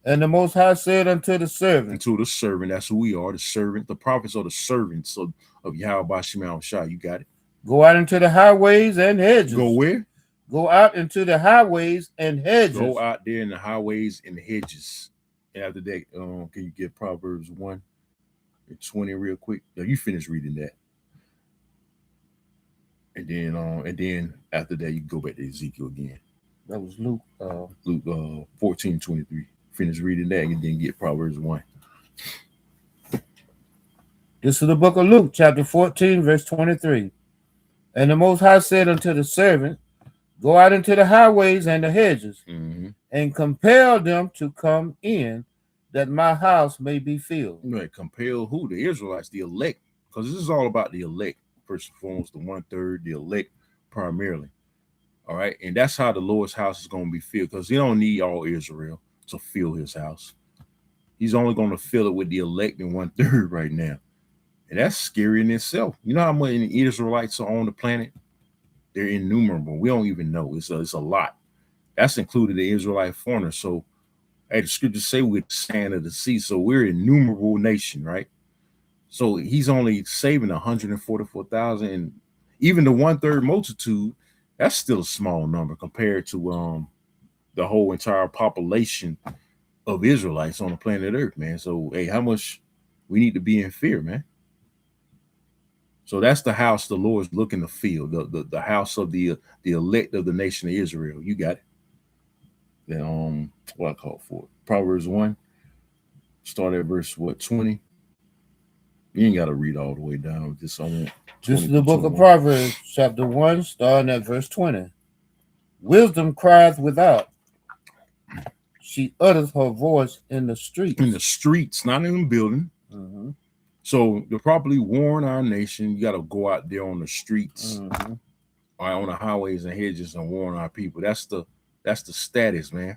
And the Most High said unto the servant. Unto the servant, that's who we are, the servant. The prophets are the servants of Yahweh Shemel Shah. You got it. Go out into the highways and hedges. Go where? Go out into the highways and hedges. Go out there in the highways and the hedges. And after that, can you get Proverbs 1:20 real quick? No, you finish reading that. And then after that, you can go back to Ezekiel again. That was Luke. Luke 14:23. Finish reading that and then get Proverbs 1. This is the book of Luke, chapter 14, verse 23. And the Most High said unto the servant, go out into the highways and the hedges, and compel them to come in, that my house may be filled. Right, compel who? The Israelites, the elect. Because this is all about the elect. First and foremost, the 1/3, the elect primarily. All right, and that's how the Lord's house is going to be filled, because he don't need all Israel to fill his house. He's only going to fill it with the elect in 1/3 right now. And that's scary in itself. You know how many Israelites are on the planet? They're innumerable. We don't even know. It's a lot. That's included the Israelite foreigners. So, hey, the scriptures say we're the sand of the sea. So we're an innumerable nation, right? So he's only saving 144,000. And even the 1/3 multitude, that's still a small number compared to the whole entire population of Israelites on the planet Earth, man. So, hey, how much we need to be in fear, man. So that's the house the Lord's looking to fill, the house of the elect of the nation of Israel. You got it. Then what I call for it. Proverbs 1. Start at verse 20. You ain't got to read all the way down. This is the book of Proverbs, chapter 1, starting at verse 20. Wisdom crieth without. She uttereth her voice in the streets. In the streets, not in the building. So to properly warn our nation, you got to go out there on the streets, or on the highways and hedges, and warn our people. That's the status, man.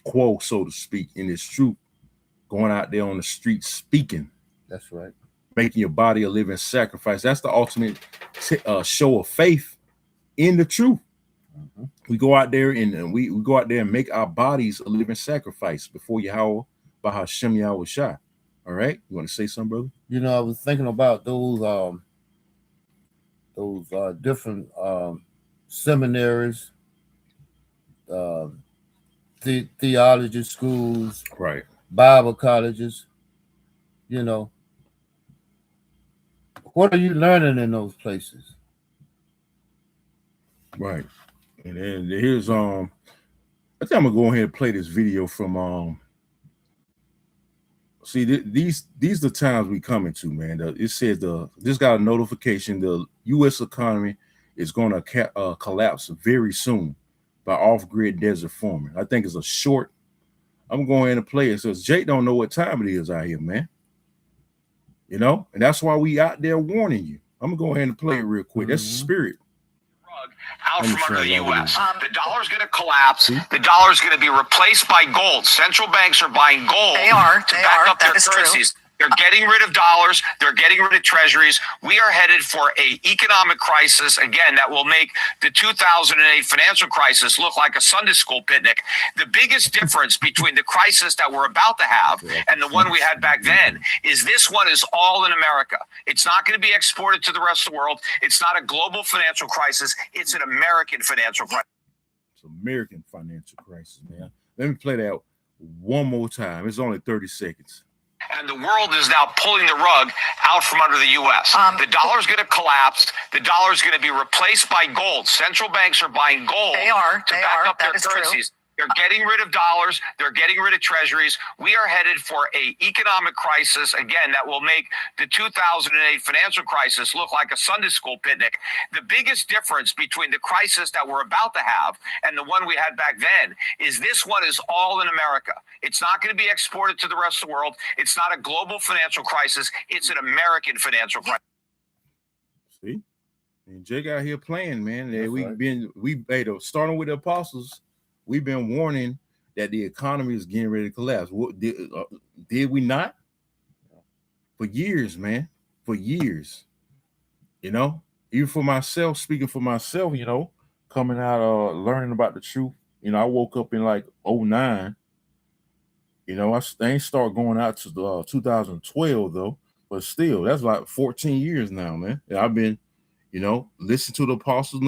Quo, so to speak, in this truth. Going out there on the streets speaking. That's right. Making your body a living sacrifice. That's the ultimate show of faith in the truth. We go out there and we go out there and make our bodies a living sacrifice before Yahweh Bahashem Yahushua. All right, you want to say something, brother? You know, I was thinking about those different seminaries, theology schools, Right. Bible colleges. You know, what are you learning in those places? Right. And then here's I think I'm gonna go ahead and play this video from see these the times we coming to, man. It says just got a notification the U.S. economy is going to collapse very soon by off-grid desert farming. I think it's a short. I'm going in to play it. Says Jake don't know what time it is out here, man. You know, and that's why we out there warning you. I'm gonna go ahead and play it real quick. That's the spirit. Out from under the U.S. The dollar's going to collapse. See? The dollar's going to be replaced by gold. Central banks are buying gold to back up their currencies. They're getting rid of dollars. They're getting rid of treasuries. We are headed for an economic crisis, again, that will make the 2008 financial crisis look like a Sunday school picnic. The biggest difference between the crisis that we're about to have and the one we had back then is this one is all in America. It's not going to be exported to the rest of the world. It's not a global financial crisis. It's an American financial crisis. It's an American financial crisis, man. Let me play that one more time. It's only 30 seconds. And the world is now pulling the rug out from under the U.S. The dollar's going to collapse. The dollar's going to be replaced by gold. Central banks are buying gold to back up their currencies. They're getting rid of dollars. They're getting rid of treasuries. We are headed for an economic crisis, again, that will make the 2008 financial crisis look like a Sunday school picnic. The biggest difference between the crisis that we're about to have and the one we had back then is this one is all in America. It's not going to be exported to the rest of the world. It's not a global financial crisis. It's an American financial crisis. See? And Jake out here playing, man. Starting with the apostles. We've been warning that the economy is getting ready to collapse. Did we not? For years, man. For years. You know, even for myself, speaking for myself, you know, coming out, learning about the truth. You know, I woke up in like 2009. You know, I ain't start going out to 2012 though, but still, that's like 14 years now, man. And I've been, you know, listening to the apostles,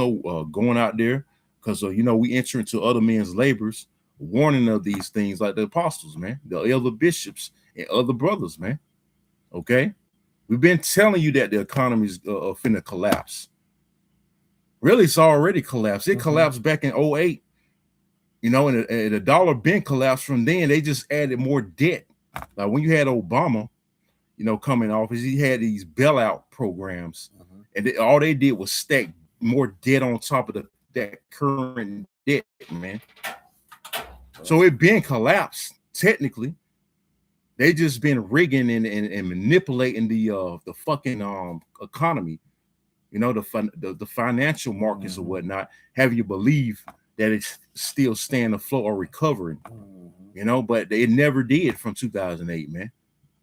going out there. Because, you know, we enter into other men's labors, warning of these things like the apostles, man, the elder bishops and other brothers, man. Okay? We've been telling you that the economy is finna collapse. Really, it's already collapsed. It collapsed back in 2008. You know, and the dollar been collapsed from then. They just added more debt. Like when you had Obama, you know, coming off, he had these bailout programs. And all they did was stack more debt on top of that current debt, man. So it been collapsed technically. They just been rigging and manipulating the fucking economy, you know, the financial markets or whatnot, have you believe that it's still staying afloat or recovering, you know, but it never did from 2008, man.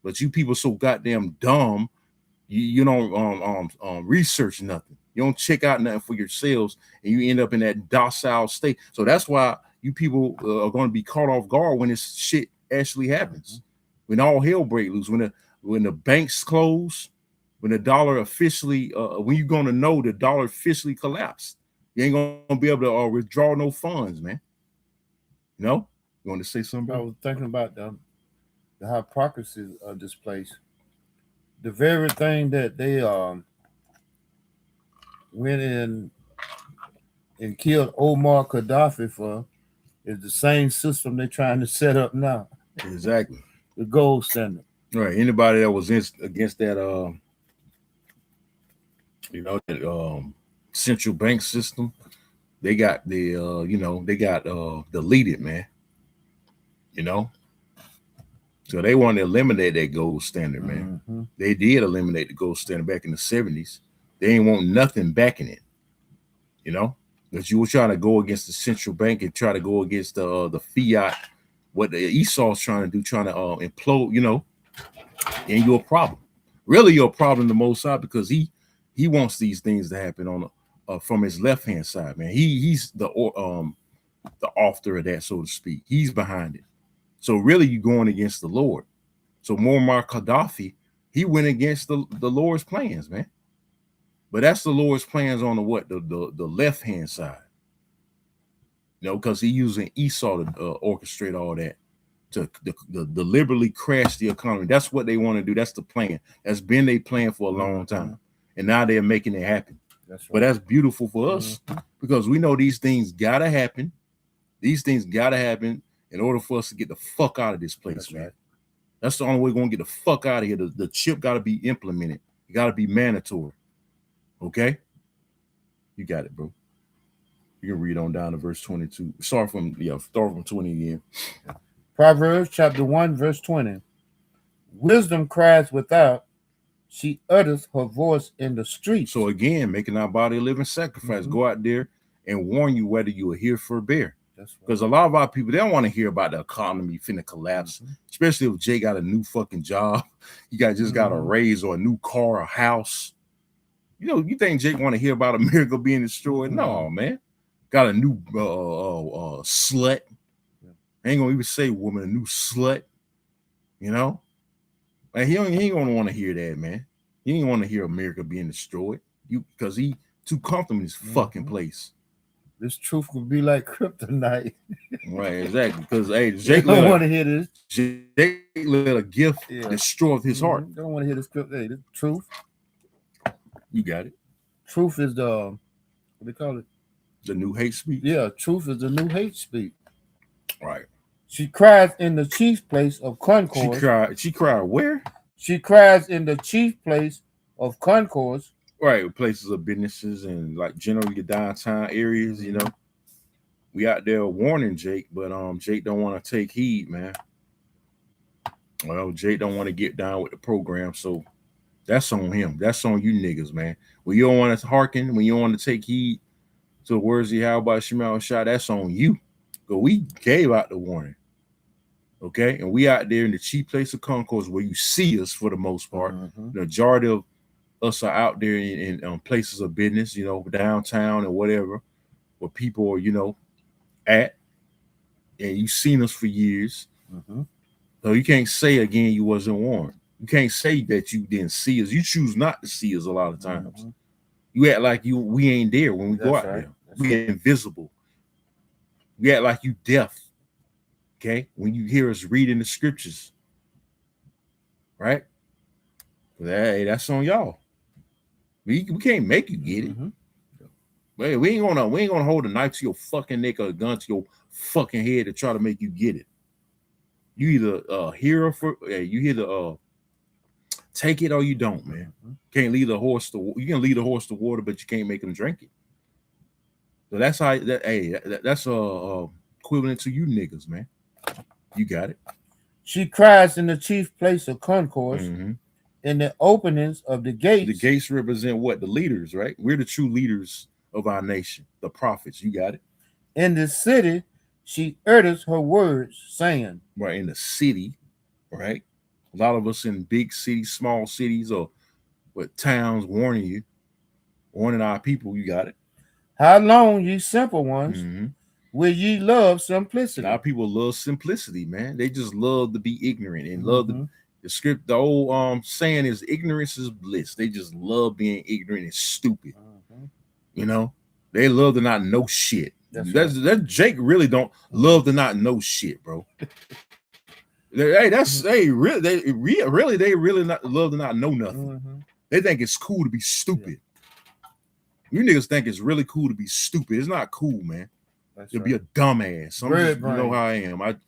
But you people so goddamn dumb, you don't research nothing. You don't check out nothing for yourselves, and you end up in that docile state. So that's why you people are going to be caught off guard when this shit actually happens. When all hell breaks loose, when the banks close, when the dollar officially, when you're going to know the dollar officially collapsed, you ain't going to be able to withdraw no funds, man. You know? You want to say something? I was thinking about the hypocrisy of this place. The very thing that they went in and killed Omar Gaddafi for is the same system they're trying to set up now. Exactly. The gold standard. Right. Anybody that was against that, you know, that central bank system, they got deleted, man. You know, so they want to eliminate that gold standard, man. They did eliminate the gold standard back in the 70s. They ain't want nothing backing it, you know, because you were trying to go against the central bank and try to go against the fiat, what the Esau's trying to do, trying to implode, you know, and you're a problem. Really, you're a problem to Most High because he wants these things to happen on from his left hand side, man. He's the author of that, so to speak. He's behind it. So really, you're going against the Lord. So Muammar Gaddafi, he went against the Lord's plans, man. But that's the Lord's plans on the what? The left hand side. You know, because he using Esau to orchestrate all that to deliberately crash the economy. That's what they want to do. That's the plan. That's been their plan for a long time, and now they're making it happen. That's right. But that's beautiful for us because we know these things gotta happen. These things gotta happen in order for us to get the fuck out of this place, that's man. Right. That's the only way we're gonna get the fuck out of here. The chip gotta be implemented. It gotta be mandatory. Okay, you got it, bro. You can read on down to verse 22. Start from 20 again. Proverbs chapter 1, verse 20. Wisdom cries without, she utters her voice in the street. So again, making our body a living sacrifice. Go out there and warn you whether you are here for a bear. Because a lot of our people, they don't want to hear about the economy finna collapse, especially if Jay got a new fucking job. You guys just got a raise or a new car, a house. You know, you think Jake want to hear about America being destroyed? No, man. Got a new slut. I ain't gonna even say woman, a new slut. You know, and he ain't gonna want to hear that, man. He ain't want to hear America being destroyed. Because he too comfortable in this fucking place. This truth could be like kryptonite. Right, exactly. Because hey, Jake don't want to hear this. Jake let a gift destroy his heart. Don't want to hear this. Hey, this truth. You got it. Truth is the what do they call it? The new hate speech. Yeah, truth is the new hate speech. Right. She cries in the chief place of concourse. She cried where? She cries in the chief place of concourse. Right, places of businesses and like generally the downtown areas, you know. We out there warning Jake, but Jake don't want to take heed, man. Well, Jake don't want to get down with the program, so that's on him. That's on you niggas, man. When you don't want to hearken, when you don't want to take heed to the words of Yahweh Shema Shah, that's on you. Because we gave out the warning. Okay? And we out there in the chief place of concourse where you see us for the most part. The majority of us are out there in places of business, you know, downtown or whatever, where people are, you know, at. And you've seen us for years. So you can't say again you wasn't warned. You can't say that you didn't see us. You choose not to see us a lot of times. You act like we ain't there when we go out there. We're invisible. We act like you deaf. Okay? When you hear us reading the scriptures. Right? But hey, that's on y'all. We can't make you get it. Hey, we ain't gonna hold a knife to your fucking neck or a gun to your fucking head to try to make you get it. You either hear take it or you don't, man. Can't lead a horse to you can lead a horse to water, but you can't make him drink it. So that's how that's equivalent to you niggas, man. You got it. She cries in the chief place of concourse, in the openings of the gates. The gates represent what? The leaders, right? We're the true leaders of our nation, the prophets. You got it. In the city, she utters her words, saying. Right, in the city, right? A lot of us in big cities, small cities, or what towns warning our people. You got it. How long, ye simple ones, will ye love simplicity? Our people love simplicity, man. They just love to be ignorant and love the script. The old saying is ignorance is bliss. They just love being ignorant and stupid. You know, they love to not know shit. That Jake really don't love to not know shit, bro. Hey, they really not love to not know nothing. They think it's cool to be stupid. You niggas think it's really cool to be stupid. It's not cool, man. To be a dumbass. You know how I am. I'm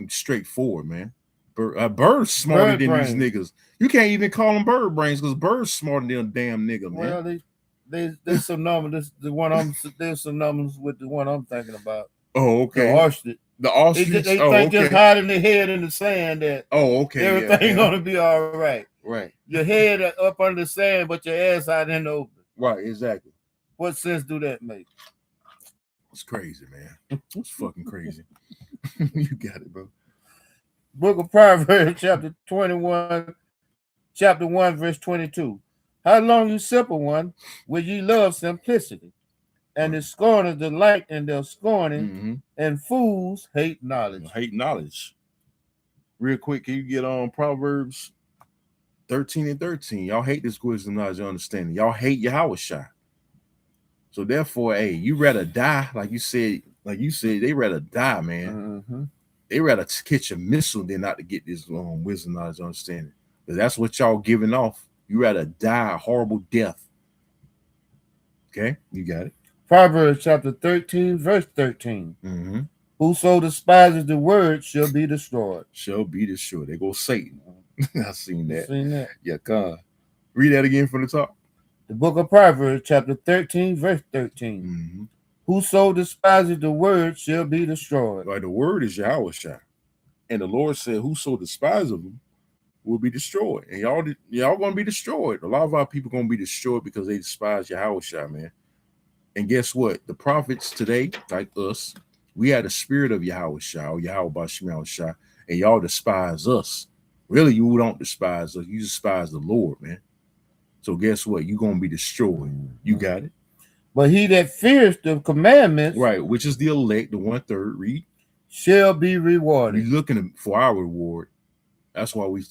straightforward, man. Bird's smarter than these niggas. You can't even call them bird brains because Bird's smarter than a damn nigga, man. Well, there's some numbers. There's some numbers with the one I'm thinking about. Oh, okay. The ostrich. They think just hiding their head in the sand that everything gonna be all right. Right. Your head up under the sand, but your ass out in the open. Right, exactly. What sense do that make? It's crazy, man. It's fucking crazy. You got it, bro. Book of Proverbs, chapter 21, chapter 1, verse 22. How long, you simple one, will ye love simplicity? And the scorners delight in their scorning, and fools hate knowledge. Hate knowledge. real quick, can you get on Proverbs 13 and 13? Y'all hate this wisdom, knowledge, and understanding. Y'all hate Yahweh Shai. So therefore, hey, you rather die, like you said, they rather die, man. They rather catch a missile than not to get this wisdom, knowledge, and understanding. But that's what y'all giving off. You rather die a horrible death. Okay, you got it. Proverbs chapter 13, verse 13. Whoso despises the word shall be destroyed. Shall be destroyed. They go Satan. I seen that. Seen that? Yeah, come. Read that again from the top. The book of Proverbs chapter 13, verse 13. Whoso despises the word shall be destroyed. Like the word is Yahweh Shai. And the Lord said, whoso despises them will be destroyed. And y'all gonna be destroyed. A lot of our people gonna be destroyed because they despise Yahweh Shai, man. And guess what? The prophets today, like us, we had the spirit of Yahweh Shai, or Yahweh Bashim Shai, and y'all despise us. Really, you don't despise us. You despise the Lord, man. So guess what? You're gonna be destroyed. You got it. But he that fears the commandments, right, which is the elect, the 1/3, read, shall be rewarded. We're looking for our reward. That's why we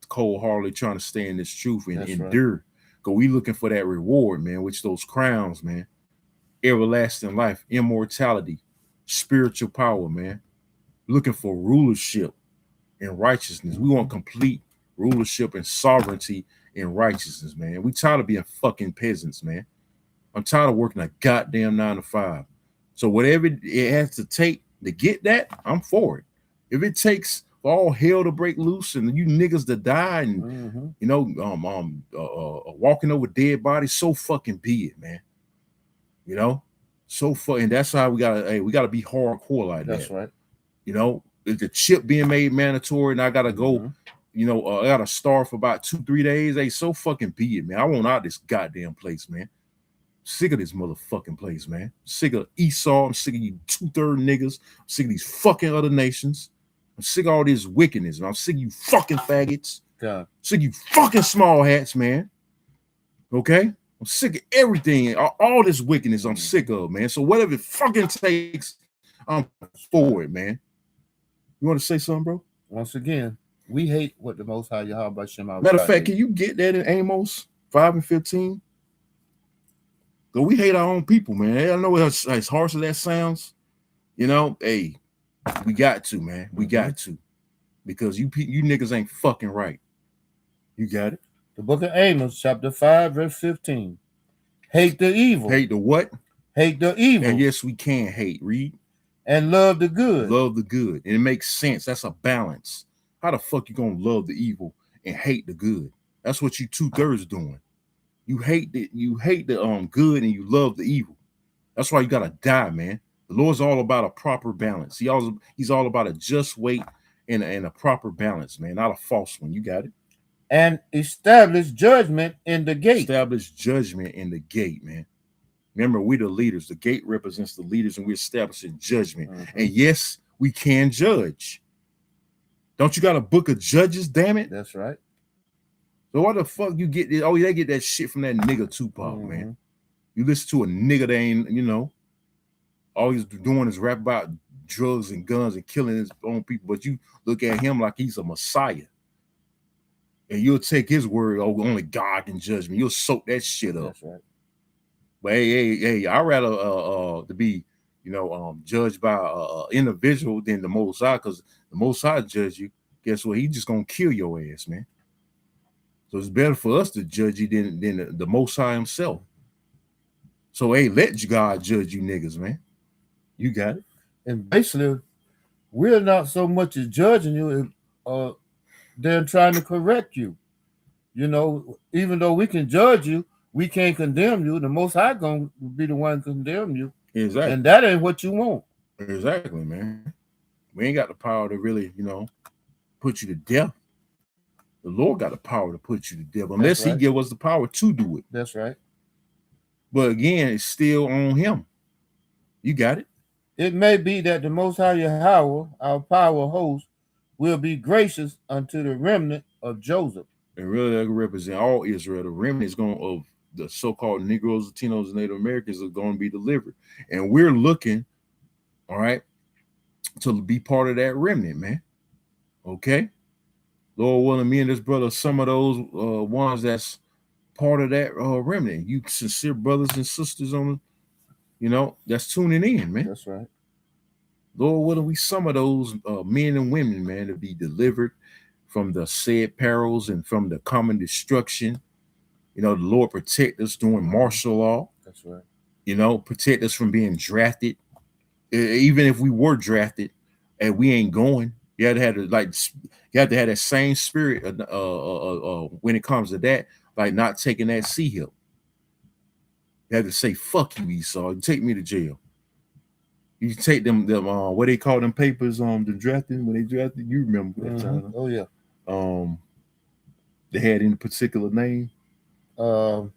cold-heartedly trying to stay in this truth and endure. Because we looking for that reward, man, which those crowns, man. Everlasting life, immortality, spiritual power, man. Looking for rulership and righteousness. We want complete rulership and sovereignty and righteousness, man. We tired of being fucking peasants, man. I'm tired of working a goddamn 9 to 5. So whatever it has to take to get that, I'm for it. If it takes all hell to break loose and you niggas to die and walking over dead bodies, so fucking be it, man. You know, so fucking. That's how we gotta be hardcore like that. That's right. You know, the chip being made mandatory, and I gotta go. You know, I gotta starve for about 2-3 days. Hey, so fucking be it, man. I want out this goddamn place, man. Sick of this motherfucking place, man. Sick of Esau. I'm sick of you 2/3 niggas. I'm sick of these fucking other nations. I'm sick of all this wickedness, man. I'm sick of you fucking faggots. God. Sick of you fucking small hats, man. Okay? I'm sick of everything. All this wickedness I'm sick of, man. So whatever it fucking takes, I'm for it, man. You want to say something, bro? Once again, we hate what the Most High Yahweh Shema. Matter of fact, can you get that in Amos 5 and 15? Because we hate our own people, man. I know as harsh as that sounds, you know, hey, we got to, man. We got to. Because you niggas ain't fucking right. You got it? The book of Amos, chapter 5, verse 15. Hate the evil. Hate the what? Hate the evil. And yes, we can hate. Read. And love the good. Love the good. And it makes sense. That's a balance. How the fuck you gonna love the evil and hate the good? That's what you 2/3 doing. You hate the good and you love the evil. That's why you gotta die, man. The Lord's all about a proper balance. He's all about a just weight and a proper balance, man. Not a false one. You got it. And establish judgment in the gate. Establish judgment in the gate, man. Remember, we're the leaders. The gate represents the leaders, and we're establishing judgment. And yes, we can judge. Don't you got a book of judges, damn it? That's right. So what the fuck you get this? Oh, they get that shit from that nigga Tupac, man. You listen to a nigga that ain't, you know, all he's doing is rap about drugs and guns and killing his own people, but you look at him like he's a messiah. And you'll take his word, oh, only God can judge me. You'll soak that shit up. That's right. But hey, I'd rather to be, you know, judged by an individual than the Most High, because the Most High judge you. Guess what? He just gonna kill your ass, man. So it's better for us to judge you than the Most High himself. So hey, let God judge you niggas, man. You got it. And basically, we're not so much as judging you, they're trying to correct you. You know, even though we can judge you, we can't condemn you. The Most High gonna be the one to condemn you. Exactly. And that ain't what you want. Exactly, man. We ain't got the power to really, you know, put you to death. The Lord got the power to put you to death, unless he give us the power to do it. That's right. But again, it's still on him. You got it. It may be that the Most High Yahweh, our power host, will be gracious unto the remnant of Joseph. And really, that represent all Israel. The remnant is going of the so-called Negroes, Latinos, and Native Americans are going to be delivered. And we're looking, all right, to be part of that remnant, man. Okay? Lord willing, me and this brother, some of those ones that's part of that remnant. You sincere brothers and sisters on, that's tuning in, man. That's right. Lord willing, we some of those men and women, man, to be delivered from the said perils and from the common destruction. The Lord protect us during martial law. That's right. Protect us from being drafted. Even if we were drafted and we ain't going, you have to have that same spirit when it comes to that, like not taking that sea hill. You have to say, fuck you, Esau. You take me to jail. You take them what they call them papers, the drafting, when they drafted, you remember that time. Oh yeah. They had any particular name? What's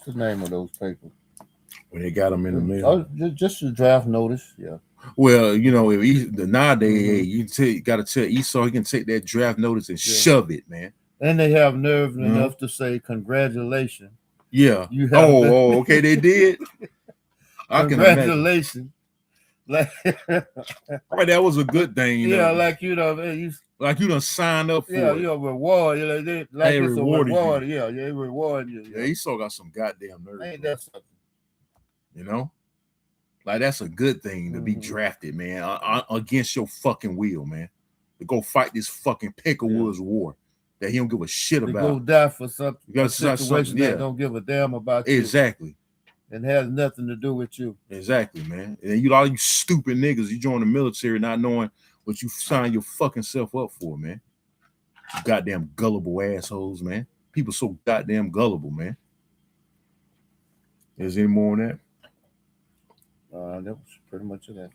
the name of those papers? When they got them in the mail. Just a draft notice, yeah. Well, if nowadays you got to tell Esau he can take that draft notice and shove it, man. And they have nerve enough to say congratulations. Yeah. Okay, they did. Congratulations. Like right, that was a good thing, like you done signed up for it. Reward. It's a reward. You. Yeah, they reward you. Yeah, Esau got some goddamn nerve. Ain't that something? Like that's a good thing to be drafted, man, against your fucking will, man. To go fight this fucking Peckerwood's war that he don't give a shit about. To go die for something situation that don't give a damn about you. Exactly. And has nothing to do with you. Exactly, man. And all you stupid niggas, you join the military not knowing what you signed your fucking self up for, man. You goddamn gullible assholes, man. People so goddamn gullible, man. Is there any more on that? That was pretty much it.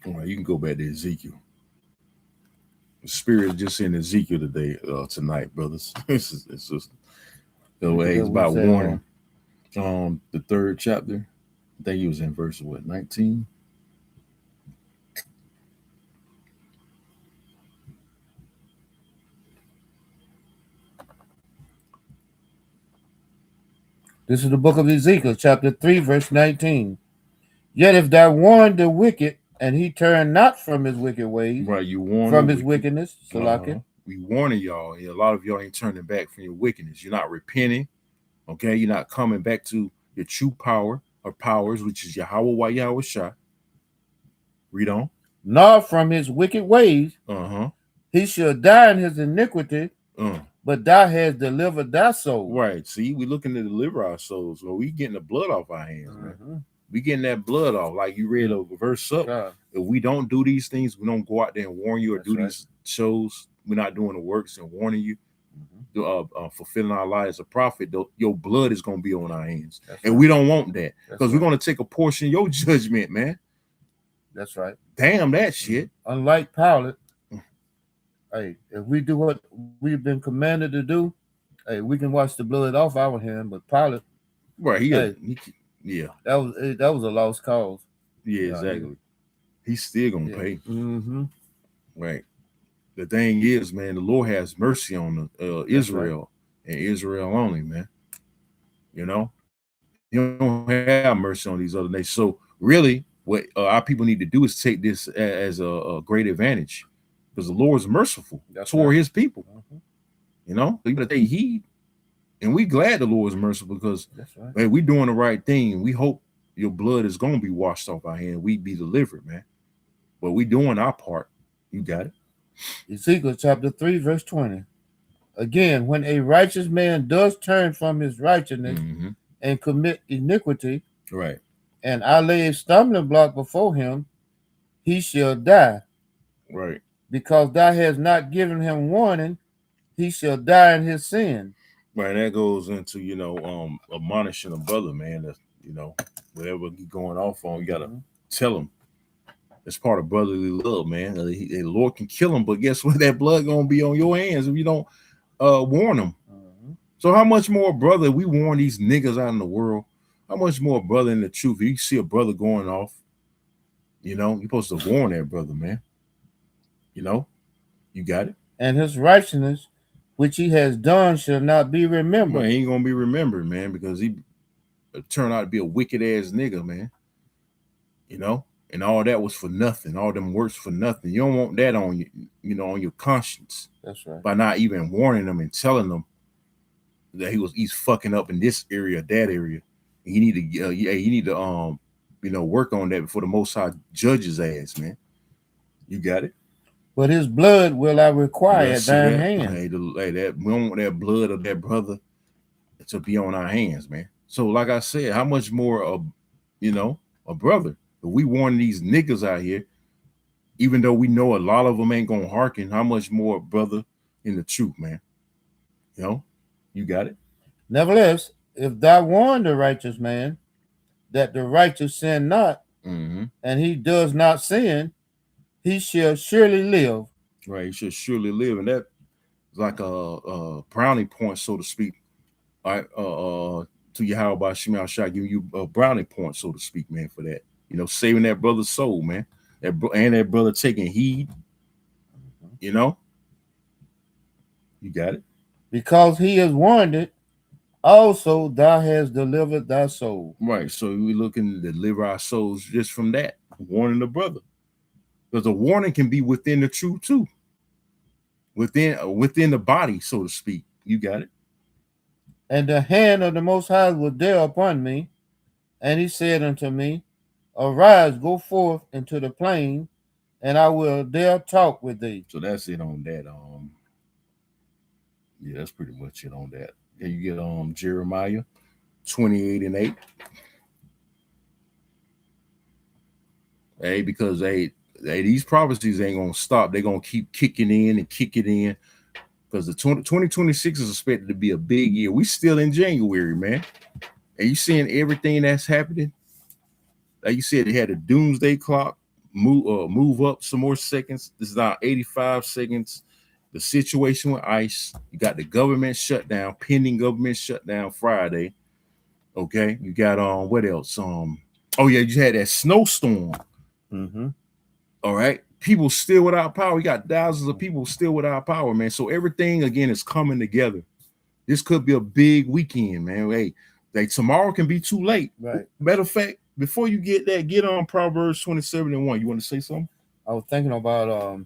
All right, you can go back to Ezekiel. The spirit is just in Ezekiel tonight, brothers. It's just it's about warning. The 3rd chapter. I think he was in verse 19. This is the book of Ezekiel, chapter 3, verse 19. Yet if thou warn the wicked, and he turn not from his wicked ways, right? You warn from his wickedness. We warning y'all. A lot of y'all ain't turning back from your wickedness. You're not repenting. Okay, you're not coming back to your true power or powers, which is Yahweh Yahweh Shah. Read on. Nor from his wicked ways, he shall die in his iniquity, but thou hast delivered thy soul. Right. See, we looking to deliver our souls. So we getting the blood off our hands, man. We getting that blood off. Like you read a verse up. God. If we don't do these things, we don't go out there and warn you or these shows. We're not doing the works and warning you. Fulfilling our life as a prophet, your blood is going to be on our hands. And we don't want that because we're going to take a portion of your judgment, man. That's right. Damn that shit. Unlike Pilate, hey, if we do what we've been commanded to do, hey, we can wash the blood off our hand. But Pilate, right? that was a lost cause. Yeah, exactly. He's still gonna pay. Right. The thing is, man, the Lord has mercy on Israel and Israel only, man. He don't have mercy on these other nations. So really, what our people need to do is take this as a great advantage, because the Lord is merciful toward His people. You gotta take heed, and we glad the Lord is merciful because hey, we doing the right thing. We hope your blood is gonna be washed off our hand. We be delivered, man. But we doing our part. You got it. Ezekiel chapter 3, verse 20. Again, when a righteous man does turn from his righteousness and commit iniquity, right, and I lay a stumbling block before him, he shall die. Right. Because thou hast not given him warning, he shall die in his sin. Right. That goes into, admonishing a brother, man. That, whatever he's going off on, you gotta tell him. It's part of brotherly love, man. The Lord can kill him, but guess what? That blood gonna be on your hands if you don't warn them. So how much more, brother, we warn these niggas out in the world? How much more, brother, in the truth? If you see a brother going off, you're supposed to warn that brother, man. You got it. And his righteousness, which he has done, shall not be remembered. Well, he ain't gonna be remembered, man, because he turned out to be a wicked ass nigga, man. And all that was for nothing. All them works for nothing. You don't want that on you, on your conscience. That's right. By not even warning them and telling them that he's fucking up in this area, that area. And you need to work on that before the Most High judges ass, man. You got it. But his blood will I require at thine hand. We don't want that blood of that brother to be on our hands, man. So, like I said, how much more a brother? If we warn these niggas out here, even though we know a lot of them ain't gonna hearken, how much more brother in the truth, man? You got it. Nevertheless, if thou warn the righteous man that the righteous sin not, and he does not sin, he shall surely live. Right, he should surely live, and that is like a brownie point, so to speak. All right, to Yahweh Shema Shah, give you a brownie point, so to speak, man, for that. Saving that brother's soul, man. That brother taking heed. You got it. Because he has warned it, also thou hast delivered thy soul. Right, so we're looking to deliver our souls just from that, warning the brother. Because a warning can be within the truth too. Within the body, so to speak. You got it. And the hand of the Most High was there upon me, and he said unto me, arise, go forth into the plain, and I will there talk with thee. So that's it on that. Yeah, that's pretty much it on that. Then you get Jeremiah 28:8. Hey, because these prophecies ain't gonna stop. They're gonna keep kicking in and kicking in. Because the 2026 is expected to be a big year. We still in January, man. And you seeing everything that's happening. Like you said, they had a doomsday clock move up some more seconds. This is now 85 seconds. The situation with ICE. You got the government shutdown, pending government shutdown Friday. Okay, you got what else? You had that snowstorm. All right. People still without power. We got thousands of people still without power, man. So everything again is coming together. This could be a big weekend, man. Hey, tomorrow can be too late. Right. Matter of fact, before you get that, get on Proverbs 27:1. You want to say something? I was thinking about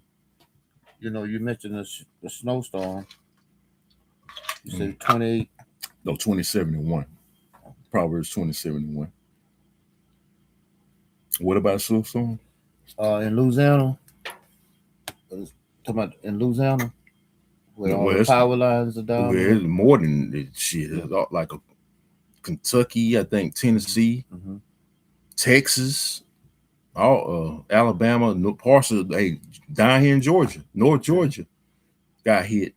you mentioned the snowstorm. You said 28. No, 27:1. Proverbs 27:1. What about snowstorm? In Louisiana. Talking about in Louisiana, where all the power lines are down. It's more than this shit. It's like a Kentucky, I think Tennessee, Texas, all Alabama, parts of down here in Georgia, North Georgia, got hit.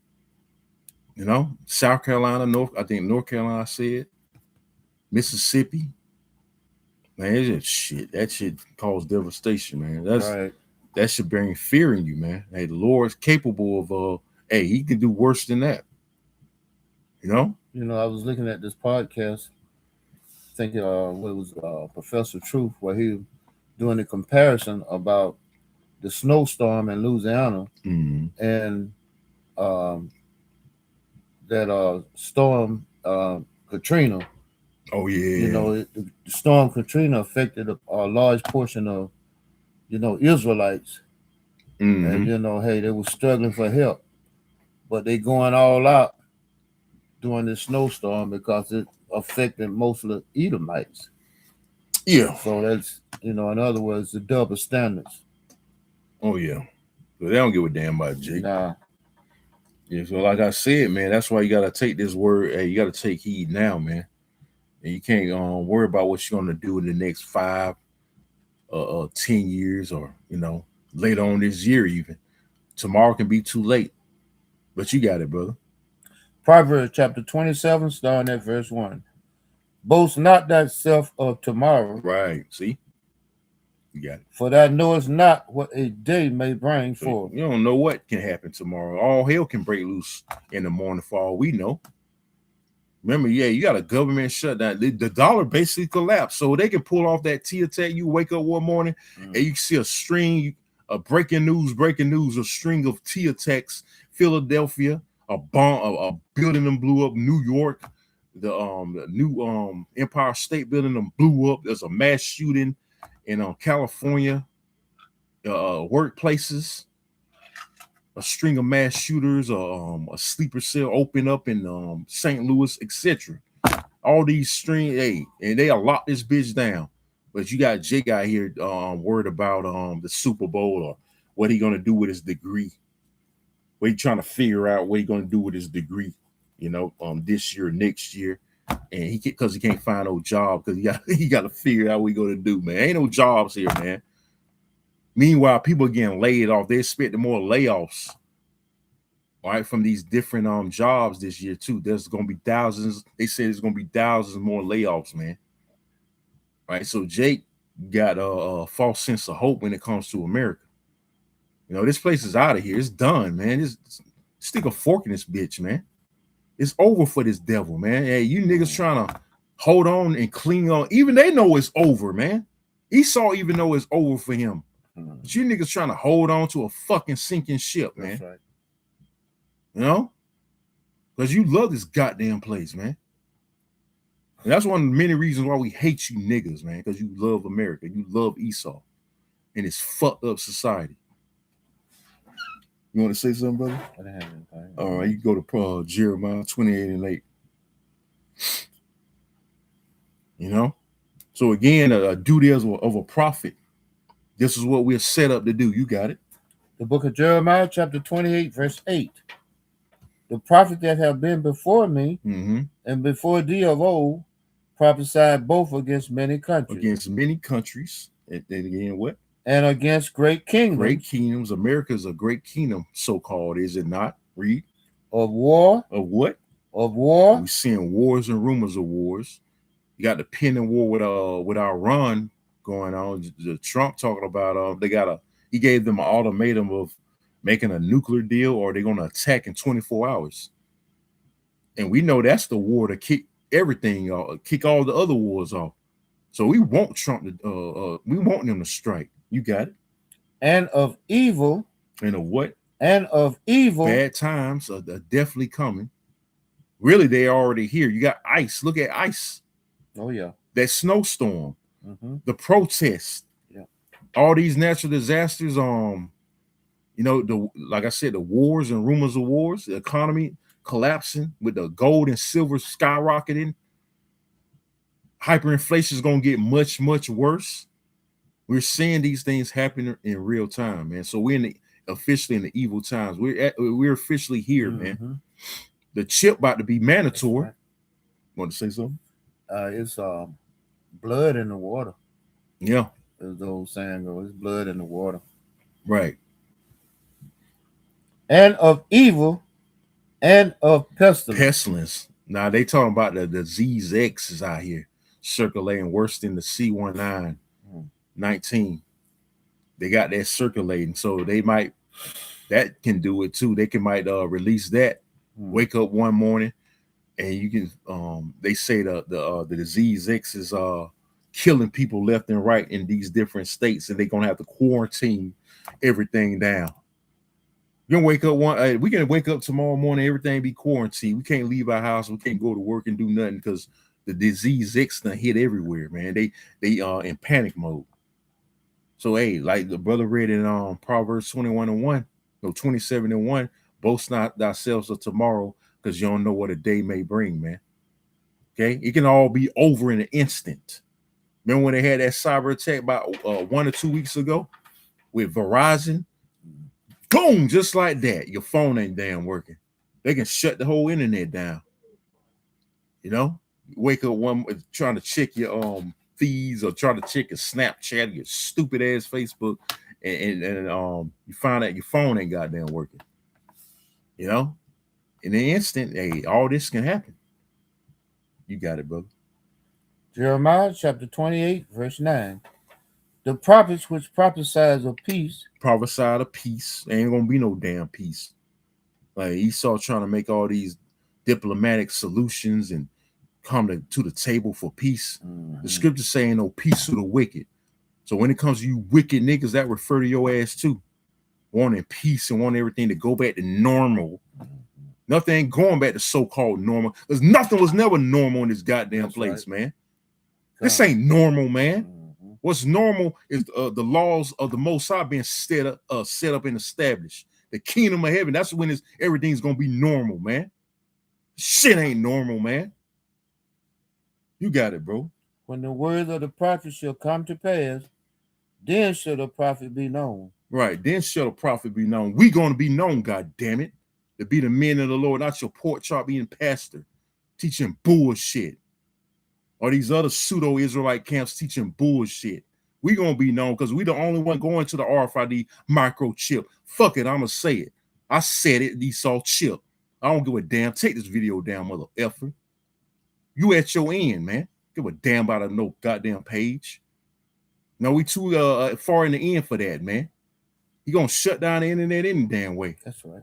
South Carolina, North Carolina said, Mississippi. Man, it's just shit. That shit caused devastation, man. That's right. That should bring fear in you, man. Hey, the Lord's capable of he can do worse than that. I was looking at this podcast, thinking what it was Professor Truth, where he was doing a comparison about the snowstorm in Louisiana and that storm Katrina. Oh yeah. The storm Katrina affected a large portion of Israelites. And they were struggling for help, but they going all out during this snowstorm because it affected most of the Edomites. Yeah. So that's in other words, the double standards. Oh yeah. But they don't give a damn about Jake. Nah. Yeah, so like I said, man, that's why you gotta take this word. Hey, you gotta take heed now, man. And you can't worry about what you're gonna do in the next 5 10 years or later on this year. Even tomorrow can be too late, but you got it, brother. Proverbs chapter 27, starting at verse 1. Boast not thyself of tomorrow. Right. See, you got it. For thou knowest not what a day may bring forth. You don't know what can happen tomorrow. All hell can break loose in the morning for all we know. Remember, you got a government shutdown. The dollar basically collapsed. So they can pull off that T attack. You wake up one morning and you see a string of breaking news, a string of T attacks. Philadelphia, a building them blew up. New York, the new Empire State Building them blew up. There's a mass shooting in California, workplaces, a string of mass shooters, a sleeper cell open up in St. Louis, etc. All these string, and they lock this bitch down. But you got Jake out here worried about the Super Bowl or what he gonna do with his degree. What he trying to figure out what he gonna do with his degree, this year, next year, and because he can't find no job because he got to figure out what he gonna do, man. Ain't no jobs here, man. Meanwhile, people are getting laid off. They expected more layoffs, right, from these different jobs this year too. There's gonna be thousands. They said there's gonna be thousands more layoffs, man. Right, so Jake got a false sense of hope when it comes to America. This place is out of here. It's done, man. Just stick a fork in this bitch, man. It's over for this devil, man. Hey, you niggas trying to hold on and cling on. Even they know it's over, man. Esau even know it's over for him. But you niggas trying to hold on to a fucking sinking ship, man. That's right. Because you love this goddamn place, man. And that's one of the many reasons why we hate you niggas, man. Because you love America. You love Esau. And it's fucked up society. You want to say something, brother? I didn't have anything. All right, you go to Jeremiah 28:8. So again, a duty of a prophet. This is what we're set up to do. You got it. The book of Jeremiah, chapter 28, verse 8. The prophet that have been before me and before thee of old prophesied both against many countries. Against many countries. And again, what? And against great kingdoms. Great kingdoms. America is a great kingdom, so-called, is it not? Read. Of war. Of what? Of war. We're seeing wars and rumors of wars. You got the pending war with Iran going on. The Trump talking about he gave them an ultimatum of making a nuclear deal or they're gonna attack in 24 hours. And we know that's the war to kick everything off, kick all the other wars off. So we want Trump to we want them to strike. You got it. And of evil. And of what? And of evil. Bad times are definitely coming. Really, they're already here. You got ice. Look at ice. Oh, yeah. That snowstorm. The protests. Yeah. All these natural disasters. Like I said, the wars and rumors of wars, the economy collapsing with the gold and silver skyrocketing. Hyperinflation is going to get much, much worse. We're seeing these things happen in real time, man. So we're officially in the evil times. We're officially here, man. The chip about to be mandatory. Right. Want to say something? It's blood in the water. Yeah. As the old saying goes, it's blood in the water. Right. And of evil and of pestilence. Pestilence. Now they talking about the disease X is out here circulating worse than the C19. They got that circulating, so that can do it too. They might release that. Wake up one morning, and you can. They say the disease X is killing people left and right in these different states, and they're gonna have to quarantine everything down. You're gonna wake up we can wake up tomorrow morning, everything be quarantined. We can't leave our house. We can't go to work and do nothing because the disease X done hit everywhere, man. They in panic mode. So hey, like the brother read in Proverbs 21:1, 27:1, boast not thyself of tomorrow, because you don't know what a day may bring, man. Okay, it can all be over in an instant. Remember when they had that cyber attack about 1 or 2 weeks ago with Verizon? Boom, just like that. Your phone ain't damn working. They can shut the whole internet down. Wake up trying to check your feeds or try to check your Snapchat, your stupid ass Facebook, and you find out your phone ain't goddamn working. In an instant, hey, all this can happen. You got it, brother. Jeremiah chapter 28, verse 9. The prophets which prophesied of peace. Prophesied of peace. Ain't gonna be no damn peace. Like Esau trying to make all these diplomatic solutions and come to the table for peace. The scriptures saying no peace to the wicked. So when it comes to you wicked niggas, that refer to your ass too. Wanting peace and wanting everything to go back to normal. Nothing ain't going back to so-called normal. Because nothing was never normal in this goddamn place, right, man. This ain't normal, man. What's normal is the laws of the Most High being set up and established. The kingdom of heaven. That's when everything's gonna be normal, man. Shit ain't normal, man. You got it, bro. When the words of the prophet shall come to pass, then shall the prophet be known. Right. Then shall the prophet be known. We gonna be known, God damn it, to be the men of the Lord, not your pork chop eating pastor teaching bullshit. Or these other pseudo-Israelite camps teaching bullshit. We gonna be known because we the only one going to the RFID microchip. Fuck it, I'ma say it. I said it, Esau chip. I don't give a damn. Take this video down, mother effer. You at your end, man. Give a damn about a no goddamn page. No, we too far in the end for that, man. You gonna shut down the internet any damn way. That's right.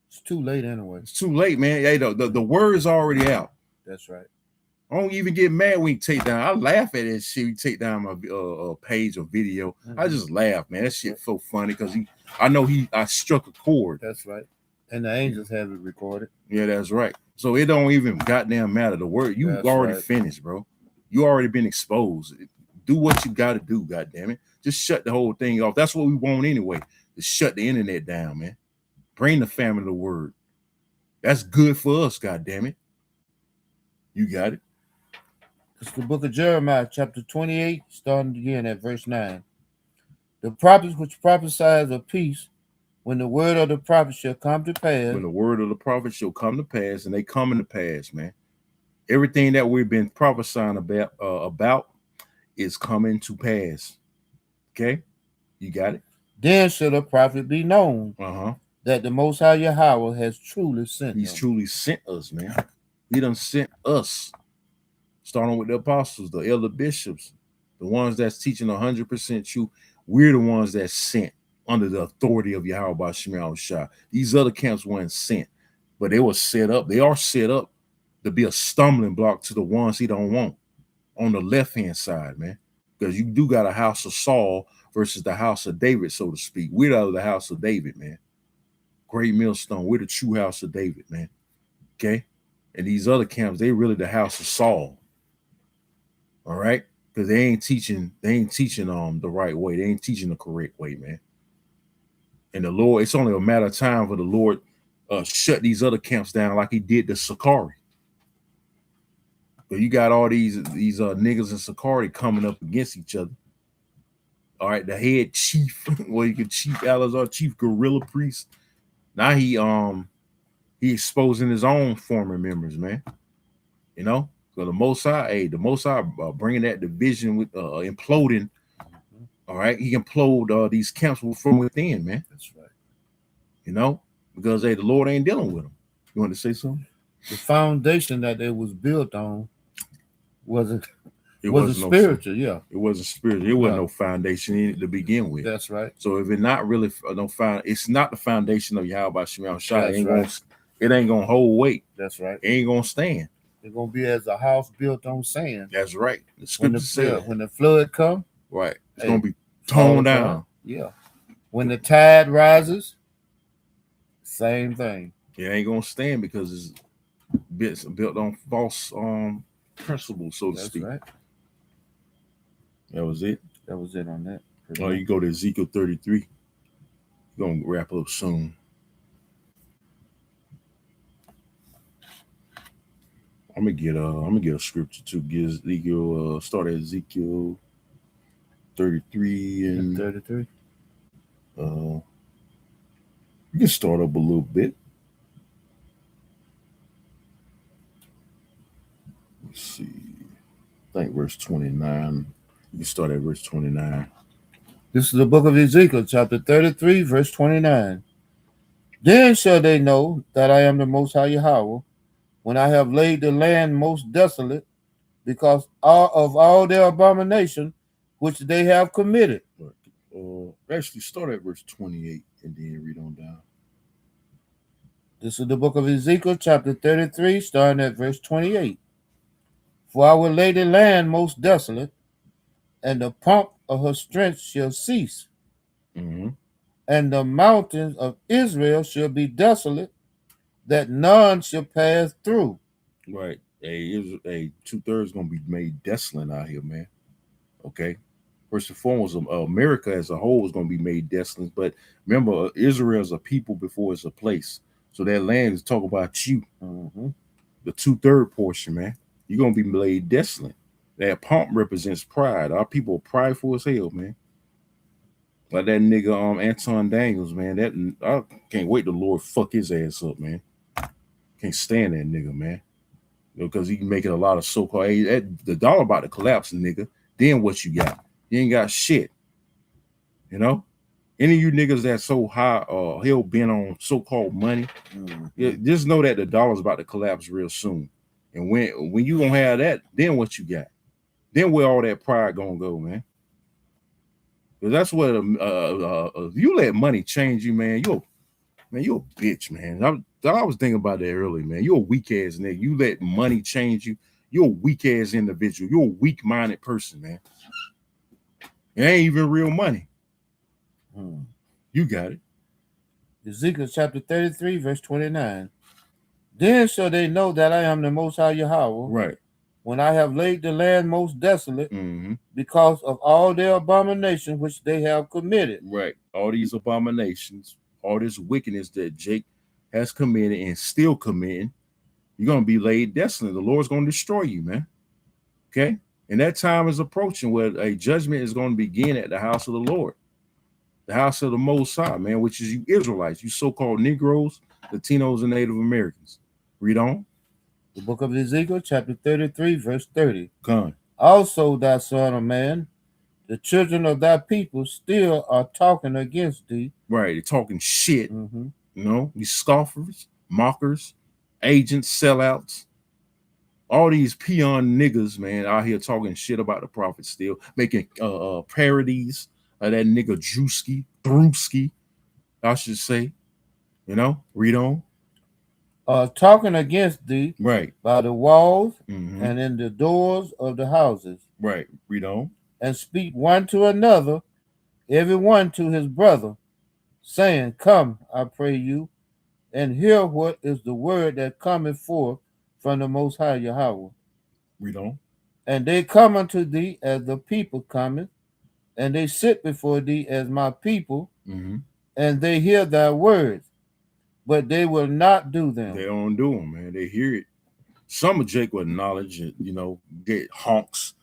It's too late anyway. It's too late, man. Hey, the word's already out. That's right. I don't even get mad when you take down. I laugh at that shit. You take down my page or video. I just laugh, man. That shit's so funny because I struck a chord. That's right. And the angels have it recorded. Yeah, that's right. So it don't even goddamn matter. The word you already finished, bro. You already been exposed. Do what you got to do. Goddamn it. Just shut the whole thing off. That's what we want anyway. To shut the internet down, man. Bring the family of the word. That's good for us. Goddamn it. You got it. It's the book of Jeremiah, chapter 28, starting again at verse 9. The prophets which prophesied of peace, when the word of the prophet shall come to pass. When the word of the prophet shall come to pass, and they coming to pass, man. Everything that we've been prophesying about is coming to pass. Okay? You got it? Then shall the prophet be known that the Most High Yahweh has truly sent He's truly sent us, man. He done sent us. Starting with the apostles, the elder bishops, the ones that's teaching 100% truth. We're the ones that's sent under the authority of Yahweh Shemel Shah. These other camps weren't sent, but they were set up. They are set up to be a stumbling block to the ones he don't want on the left-hand side, man. Because you do got a house of Saul versus the house of David, so to speak. We're out of the house of David, man. Great millstone. We're the true house of David, man. Okay? And these other camps, they really the house of Saul. All right, because they ain't teaching the right way. They ain't teaching the correct way, man. And the Lord, it's only a matter of time for the Lord shut these other camps down like he did the Sakari. But you got all these niggas in Sakari coming up against each other. All right, the head chief, well, you can Chief Alazar, Chief Guerrilla Priest. Now he exposing his own former members, man. You know. So the Most High, bringing that division with imploding. All right, he implode these camps from within, man. That's right. You know, because the Lord ain't dealing with them. You want to say something? The foundation that it was built on wasn't spiritual. Yeah, it wasn't spiritual. It wasn't no foundation to begin with. That's right. So if it's not really it's not the foundation of Yahweh Shemel Shah. It ain't gonna hold weight. That's right. It ain't gonna stand. It's gonna be as a house built on sand. That's right. The scripture says when the flood come, right, it's gonna be torn down. Yeah. When the tide rises, same thing. It ain't gonna stand because it's built on false principles, so to speak. Right. That was it. That was it on that. Oh, you go to Ezekiel 33. You're gonna wrap up soon. I'm gonna get a scripture to give Ezekiel. Start at Ezekiel 33 and 33. You can start up a little bit. Let's see. I think verse 29. You can start at verse 29. This is the book of Ezekiel, chapter 33, verse 29. Then shall they know that I am the Most High Yahweh, when I have laid the land most desolate, because of all their abomination which they have committed. Actually, start at verse 28 and then read on down. This is the book of Ezekiel, chapter 33, starting at verse 28. For I will lay the land most desolate, and the pomp of her strength shall cease. And the mountains of Israel shall be desolate, that none shall pass through. Right. 2/3 gonna be made desolate out here, man. Okay. First and foremost, America as a whole is going to be made desolate. But remember, Israel is a people before it's a place. So that land is talk about you. Mm-hmm. The 2/3 portion, man. You're going to be made desolate. That pomp represents pride. Our people are prideful as hell, man. Like that nigga Anton Daniels, man. That I can't wait the Lord fuck his ass up, man. Can't stand that nigga, man. Because he making a lot of so-called, hey, the dollar about to collapse, nigga. Then what you got? You ain't got shit. You know? Any of you niggas that so high hell bent on so-called money, just know that the dollar's about to collapse real soon. And when you gonna have that, then what you got? Then where all that pride gonna go, man? Because that's what if you let money change you, man, you're a bitch, man. I was thinking about that earlier, man. You're a weak ass nigga. You let money change you. You're a weak ass individual. You're a weak-minded person, man. It ain't even real money. You got it. Ezekiel chapter 33, verse 29. Then shall they know that I am the Most High Yahweh. Right. When I have laid the land most desolate, because of all their abominations which they have committed. Right. All these abominations, all this wickedness that Jake has committed and still committing, you're going to be laid desolate. The Lord's going to destroy you, man. Okay? And that time is approaching where a judgment is going to begin at the house of the Lord. The house of the Most High, man, which is you Israelites, you so-called Negroes, Latinos, and Native Americans. Read on. The book of Ezekiel, chapter 33, verse 30. Come. Also, thy son of man, the children of thy people still are talking against thee. Right, they're talking shit. You know, these scoffers, mockers, agents, sellouts. All these peon niggas, man, out here talking shit about the prophet still, making parodies of that nigga Drewski, I should say. You know, read on. Talking against thee, right, by the walls and in the doors of the houses. Right, read on. And speak one to another, every one to his brother, saying, Come, I pray you, and hear what is the word that cometh forth from the Most High Yahweh. Read on. And they come unto thee as the people cometh, and they sit before thee as my people, and they hear thy words, but they will not do them. They don't do them, man. They hear it. Some of Jake with knowledge, and get honks.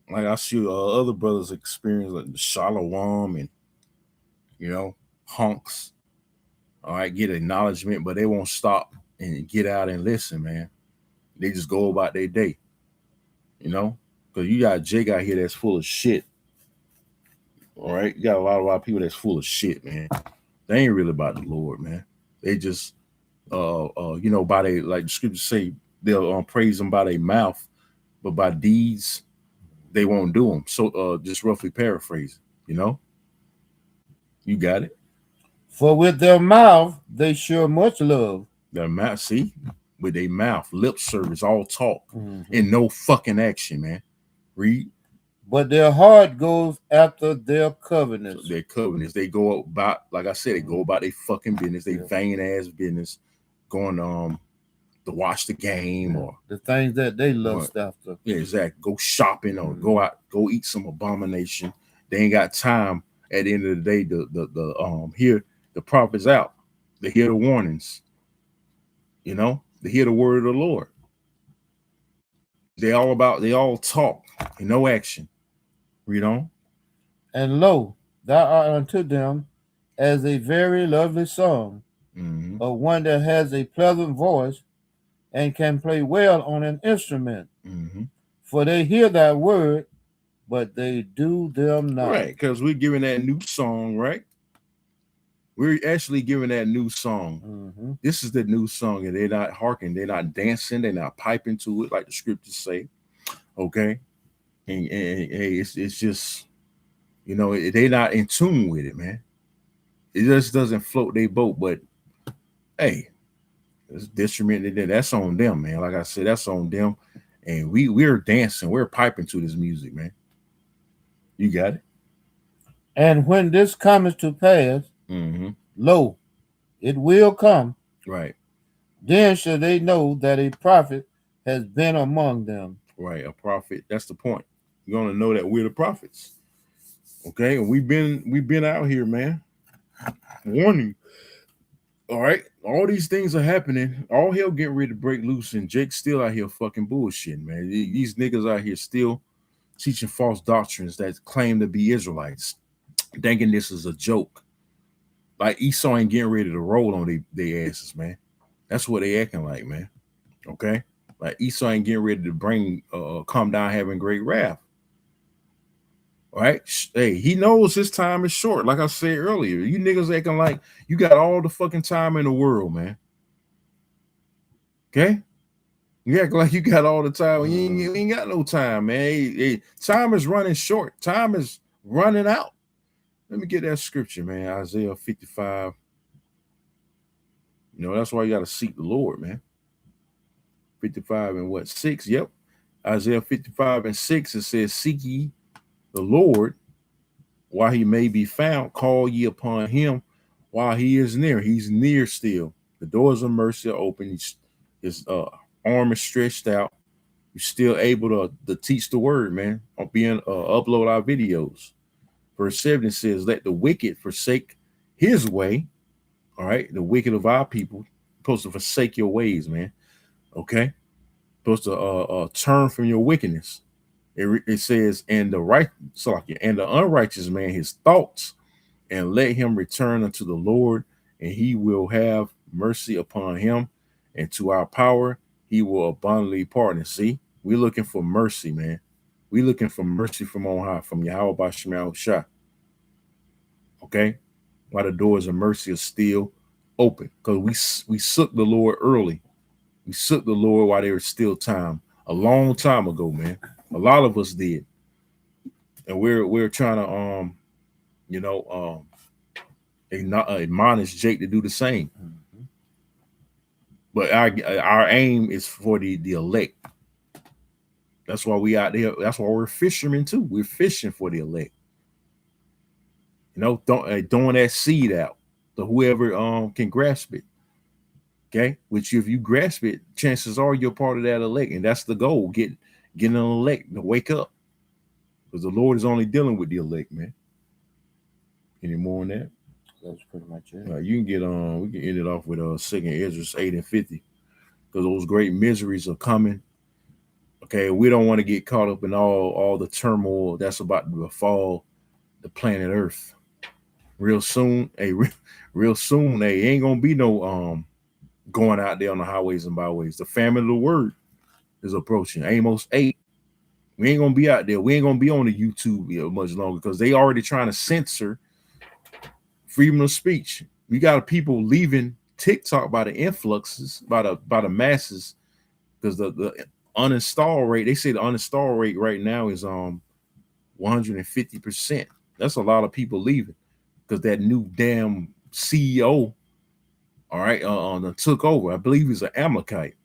Like I see other brothers experience like the shalom and honks. All right, get acknowledgement, but they won't stop and get out and listen, man. They just go about their day, because you got Jake out here that's full of shit. All right, you got a lot of people that's full of shit, man. They ain't really about the Lord, man. They just, by they, like the scriptures say, they'll praise them by their mouth, but by deeds, they won't do them. So, just roughly paraphrasing, you got it. For with their mouth they show much love. Their mouth, see, with their mouth, lip service, all talk, and no fucking action, man. Read. But their heart goes after their covenants. So their covenants, they go about, like I said, they go about their fucking business, they vain ass business, going to watch the game or the things that they lust after. Yeah, exactly. Go shopping or go out, go eat some abomination. They ain't got time. At the end of the day, the hear the prophets out. They hear the warnings. They hear the word of the Lord. They all talk and no action. Read on. And lo, thou art unto them as a very lovely song, of one that has a pleasant voice and can play well on an instrument. For they hear thy word, but they do them not. Right, because we're giving that new song, right? We're actually giving that new song. This is the new song, and they're not harking, they're not dancing, they're not piping to it like the scriptures say. Okay, and it's just they're not in tune with it, man. It just doesn't float their boat. But hey, it's detriment. That's on them, man. Like I said, that's on them, and we're dancing, we're piping to this music, man. You got it. And when this cometh to pass, lo, it will come. Right. Then shall they know that a prophet has been among them. Right, a prophet. That's the point. You're going to know that we're the prophets. Okay, and we've been out here, man. Warning. All right, all these things are happening. All hell getting ready to break loose, and Jake's still out here fucking bullshitting, man. These niggas out here still teaching false doctrines that claim to be Israelites, thinking this is a joke. Like Esau ain't getting ready to roll on their asses, man. That's what they acting like, man. Okay, like Esau ain't getting ready to bring come down having great wrath. All right, hey, he knows his time is short. Like I said earlier, you niggas acting like you got all the fucking time in the world, man. Okay, you act like you got all the time. You ain't got no time, man. Hey, time is running short. Time is running out. Let me get that scripture, man. Isaiah 55. You know, that's why you got to seek the Lord, man. 55 and what? 6? Yep. Isaiah 55 and 6, it says, seek ye the Lord while he may be found, call ye upon him while he is near. He's near still. The doors of mercy are open. His arm is stretched out. You're still able to teach the word, man, or upload our videos. Verse 7 says, let the wicked forsake his way. All right, the wicked of our people supposed to forsake your ways, man. Okay, supposed to turn from your wickedness. It says, and the unrighteous man his thoughts, and let him return unto the Lord, and he will have mercy upon him, and to our power he will abundantly pardon. See, we're looking for mercy, man. We're looking for mercy from on high, from Yahweh Bashim Shah. Okay, while the doors of mercy are still open, because we sook the Lord early. We sook the Lord while there was still time, a long time ago, man. A lot of us did, and we're trying to admonish Jake to do the same. Mm-hmm. But our aim is for the elect. That's why we out there. That's why we're fishermen too. We're fishing for the elect. You know, throwing that seed out to whoever can grasp it. Okay, which if you grasp it, chances are you're part of that elect, and that's the goal. Getting an elect to wake up, because the Lord is only dealing with the elect, man. Any more on that? That's pretty much it. You can get on. We can end it off with 2 Ezra 8 and 50, because those great miseries are coming. Okay, we don't want to get caught up in all the turmoil that's about to befall the planet Earth. Real soon, real soon, ain't gonna be no going out there on the highways and byways. The famine of the word is approaching. Amos 8. We ain't gonna be out there. We ain't gonna be on the YouTube much longer, because they already trying to censor freedom of speech. We got people leaving TikTok by the influxes, by the masses, because the uninstall rate. They say the uninstall rate right now is 150%. That's a lot of people leaving, because that new damn CEO, all right, took over. I believe he's an Amalekite,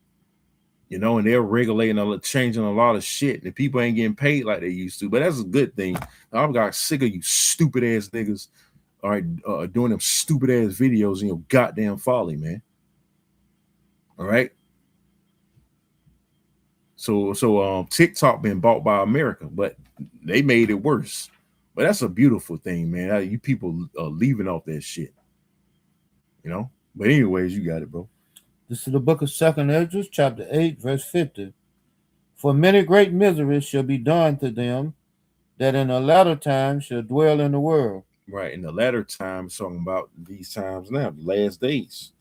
you know, and they're regulating, changing a lot of shit. And people ain't getting paid like they used to, but that's a good thing. I've got sick of you stupid ass niggas, all right, doing them stupid ass videos in your goddamn folly, man. All right. So TikTok been bought by America, but they made it worse. But that's a beautiful thing, man. You people are leaving off that shit, you know. But anyways, you got it, bro. This is the book of 2 Ezra, chapter 8, verse 50. For many great miseries shall be done to them that in the latter time shall dwell in the world. Right, in the latter times, talking about these times now, the last days.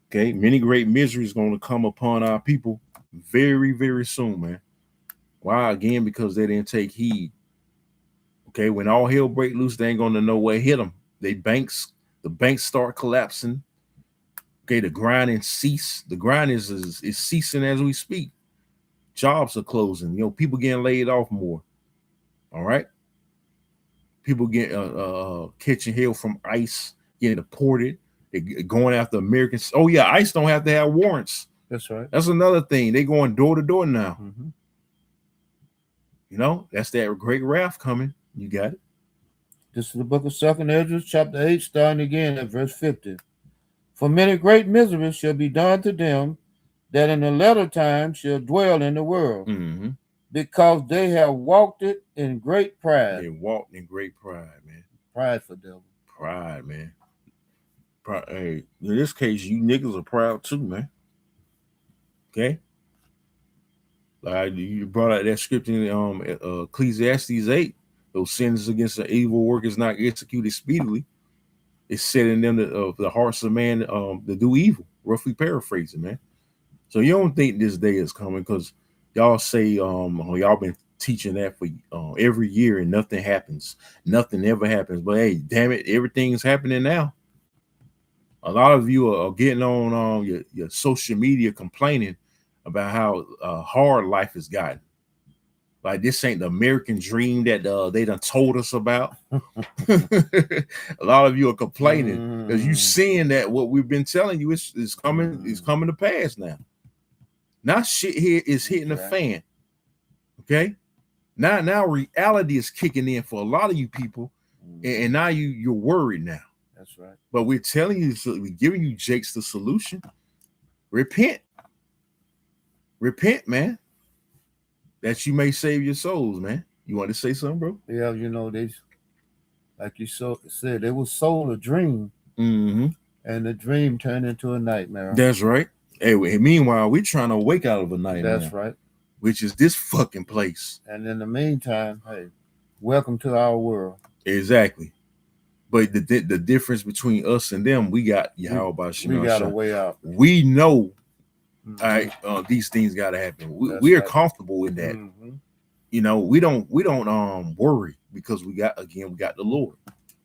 Okay, many great miseries going to come upon our people very, very soon, man. Why? Again, because they didn't take heed. Okay, when all hell break loose, they ain't going to know what hit them. The banks start collapsing. Okay, the grinding cease. The grind is ceasing as we speak. Jobs are closing. You know, people getting laid off more. All right. People get catching hell from ICE, getting deported. They're going after Americans. Oh yeah, ICE don't have to have warrants. That's right. That's another thing. They going door to door now. Mm-hmm. You know, that's that great wrath coming. You got it. This is the book of 2 Ezra, chapter 8, starting again at verse 50. For many great miseries shall be done to them that in the latter time shall dwell in the world. Mm-hmm. because they have walked it in great pride. They walked in great pride, man. Pride for devil. Pride, man. Hey, in this case, you niggas are proud too, man. Okay? Like you brought out that scripture in Ecclesiastes 8. Those sins against the evil workers not executed speedily. It's set in them the hearts of man to do evil. Roughly paraphrasing, man. So you don't think this day is coming because y'all say y'all been teaching that for every year and nothing happens. Nothing ever happens. But hey, damn it, everything's happening now. A lot of you are getting on your social media complaining about how hard life has gotten. Like this ain't the American dream that they done told us about. A lot of you are complaining because you seeing that what we've been telling you is coming to pass now. Now shit here is hitting the fan. Okay. Now reality is kicking in for a lot of you people, and now you're worried now. That's right. But we're telling you, we're giving you Jake's the solution. Repent. Repent, man. That you may save your souls, man. You want to say something, bro? Yeah, you know, they, like you said, they was sold a dream, and the dream turned into a nightmare. That's right. Hey, meanwhile, we're trying to wake out of a nightmare. That's right. Which is this fucking place. And in the meantime, hey, welcome to our world. Exactly. But the difference between us and them, we got Yahweh Shema. We got a way out. We know these things got to happen. We're comfortable with that. You know, we don't worry because we got the Lord.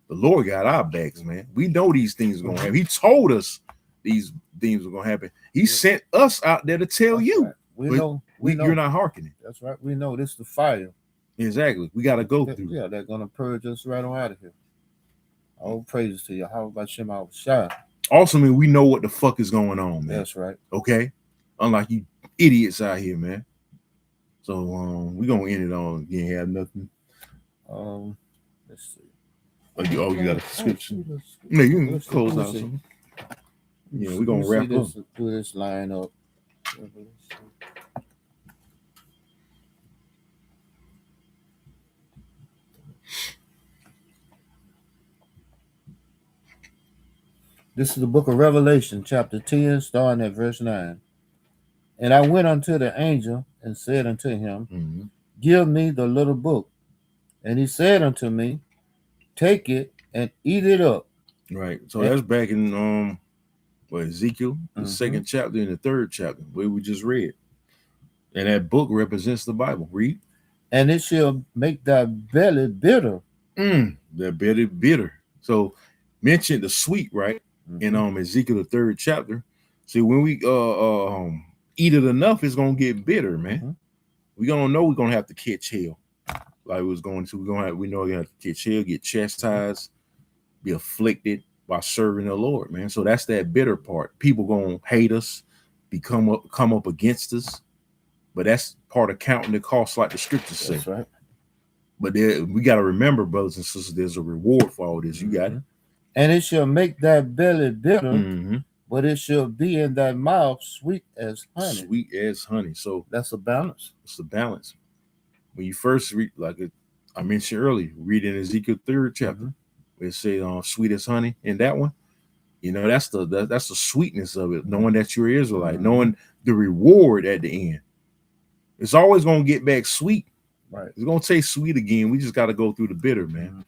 The Lord got our backs, man. We know these things are gonna happen. He told us these things are gonna happen. He sent us out there to tell you. Right. We know you're not hearkening. That's right. We know this is the fire. Exactly. We got to go through. Yeah, they're gonna purge us right on out of here. All praises to you. How about Shema Shah? Ultimately, we know what the fuck is going on, man. That's right. Okay. Unlike you idiots out here, man. So we're gonna end it on you ain't have nothing. Let's see. You got a prescription. Yeah, you can close out something. Yeah, we're gonna wrap up. Do this line up. This is the book of Revelation, chapter 10, starting at verse 9. And I went unto the angel and said unto him, Give me the little book. And he said unto me, Take it and eat it up. Right. So that's back in Ezekiel, the second chapter and the third chapter, where we just read. And that book represents the Bible. Read. And it shall make thy belly bitter. That belly bitter. So mention the sweet, right? In Ezekiel the third chapter. See, when we eat it enough, it's gonna get bitter, man. We gonna know we're gonna have to catch hell. Like we know we're gonna have to catch hell, get chastised, be afflicted by serving the Lord, man. So that's that bitter part. People gonna hate us, come up against us, but that's part of counting the cost, like the scriptures say. That's right. But we gotta remember, brothers and sisters, there's a reward for all this. You got it. And it shall make thy belly bitter, but it shall be in thy mouth sweet as honey. Sweet as honey. So that's a balance. It's a balance. When you first read, like I mentioned earlier, read in Ezekiel third chapter, it says sweet as honey. In that one, you know, that's the sweetness of it. Knowing that you're Israelite, knowing the reward at the end. It's always gonna get back sweet. Right. It's gonna taste sweet again. We just got to go through the bitter, man.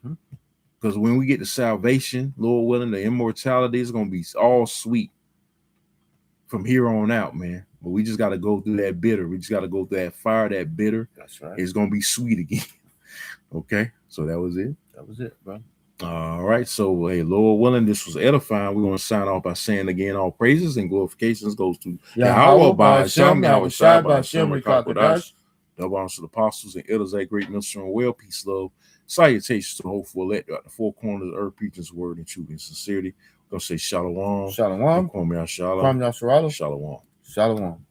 Because when we get to salvation, Lord willing, the immortality is going to be all sweet from here on out, man. But we just got to go through that bitter. We just got to go through that fire, that bitter. That's right. It's going to be sweet again. Okay. So that was it. That was it, bro. All right. So, hey, Lord willing, this was edifying. We're going to sign off by saying again, all praises and glorifications goes to Yahweh by Hashem, Yahweh Shai by Hashem, Rekakodash. Double honors to the apostles and elders, that great minister and well, peace, love. Salutations to the hopeful elect at the four corners of the earth, preaching his word in truth and sincerity. I'm going to say shalom. Shalom. Kwame Shalom. Kwame Shalom. Shalom. Shalom.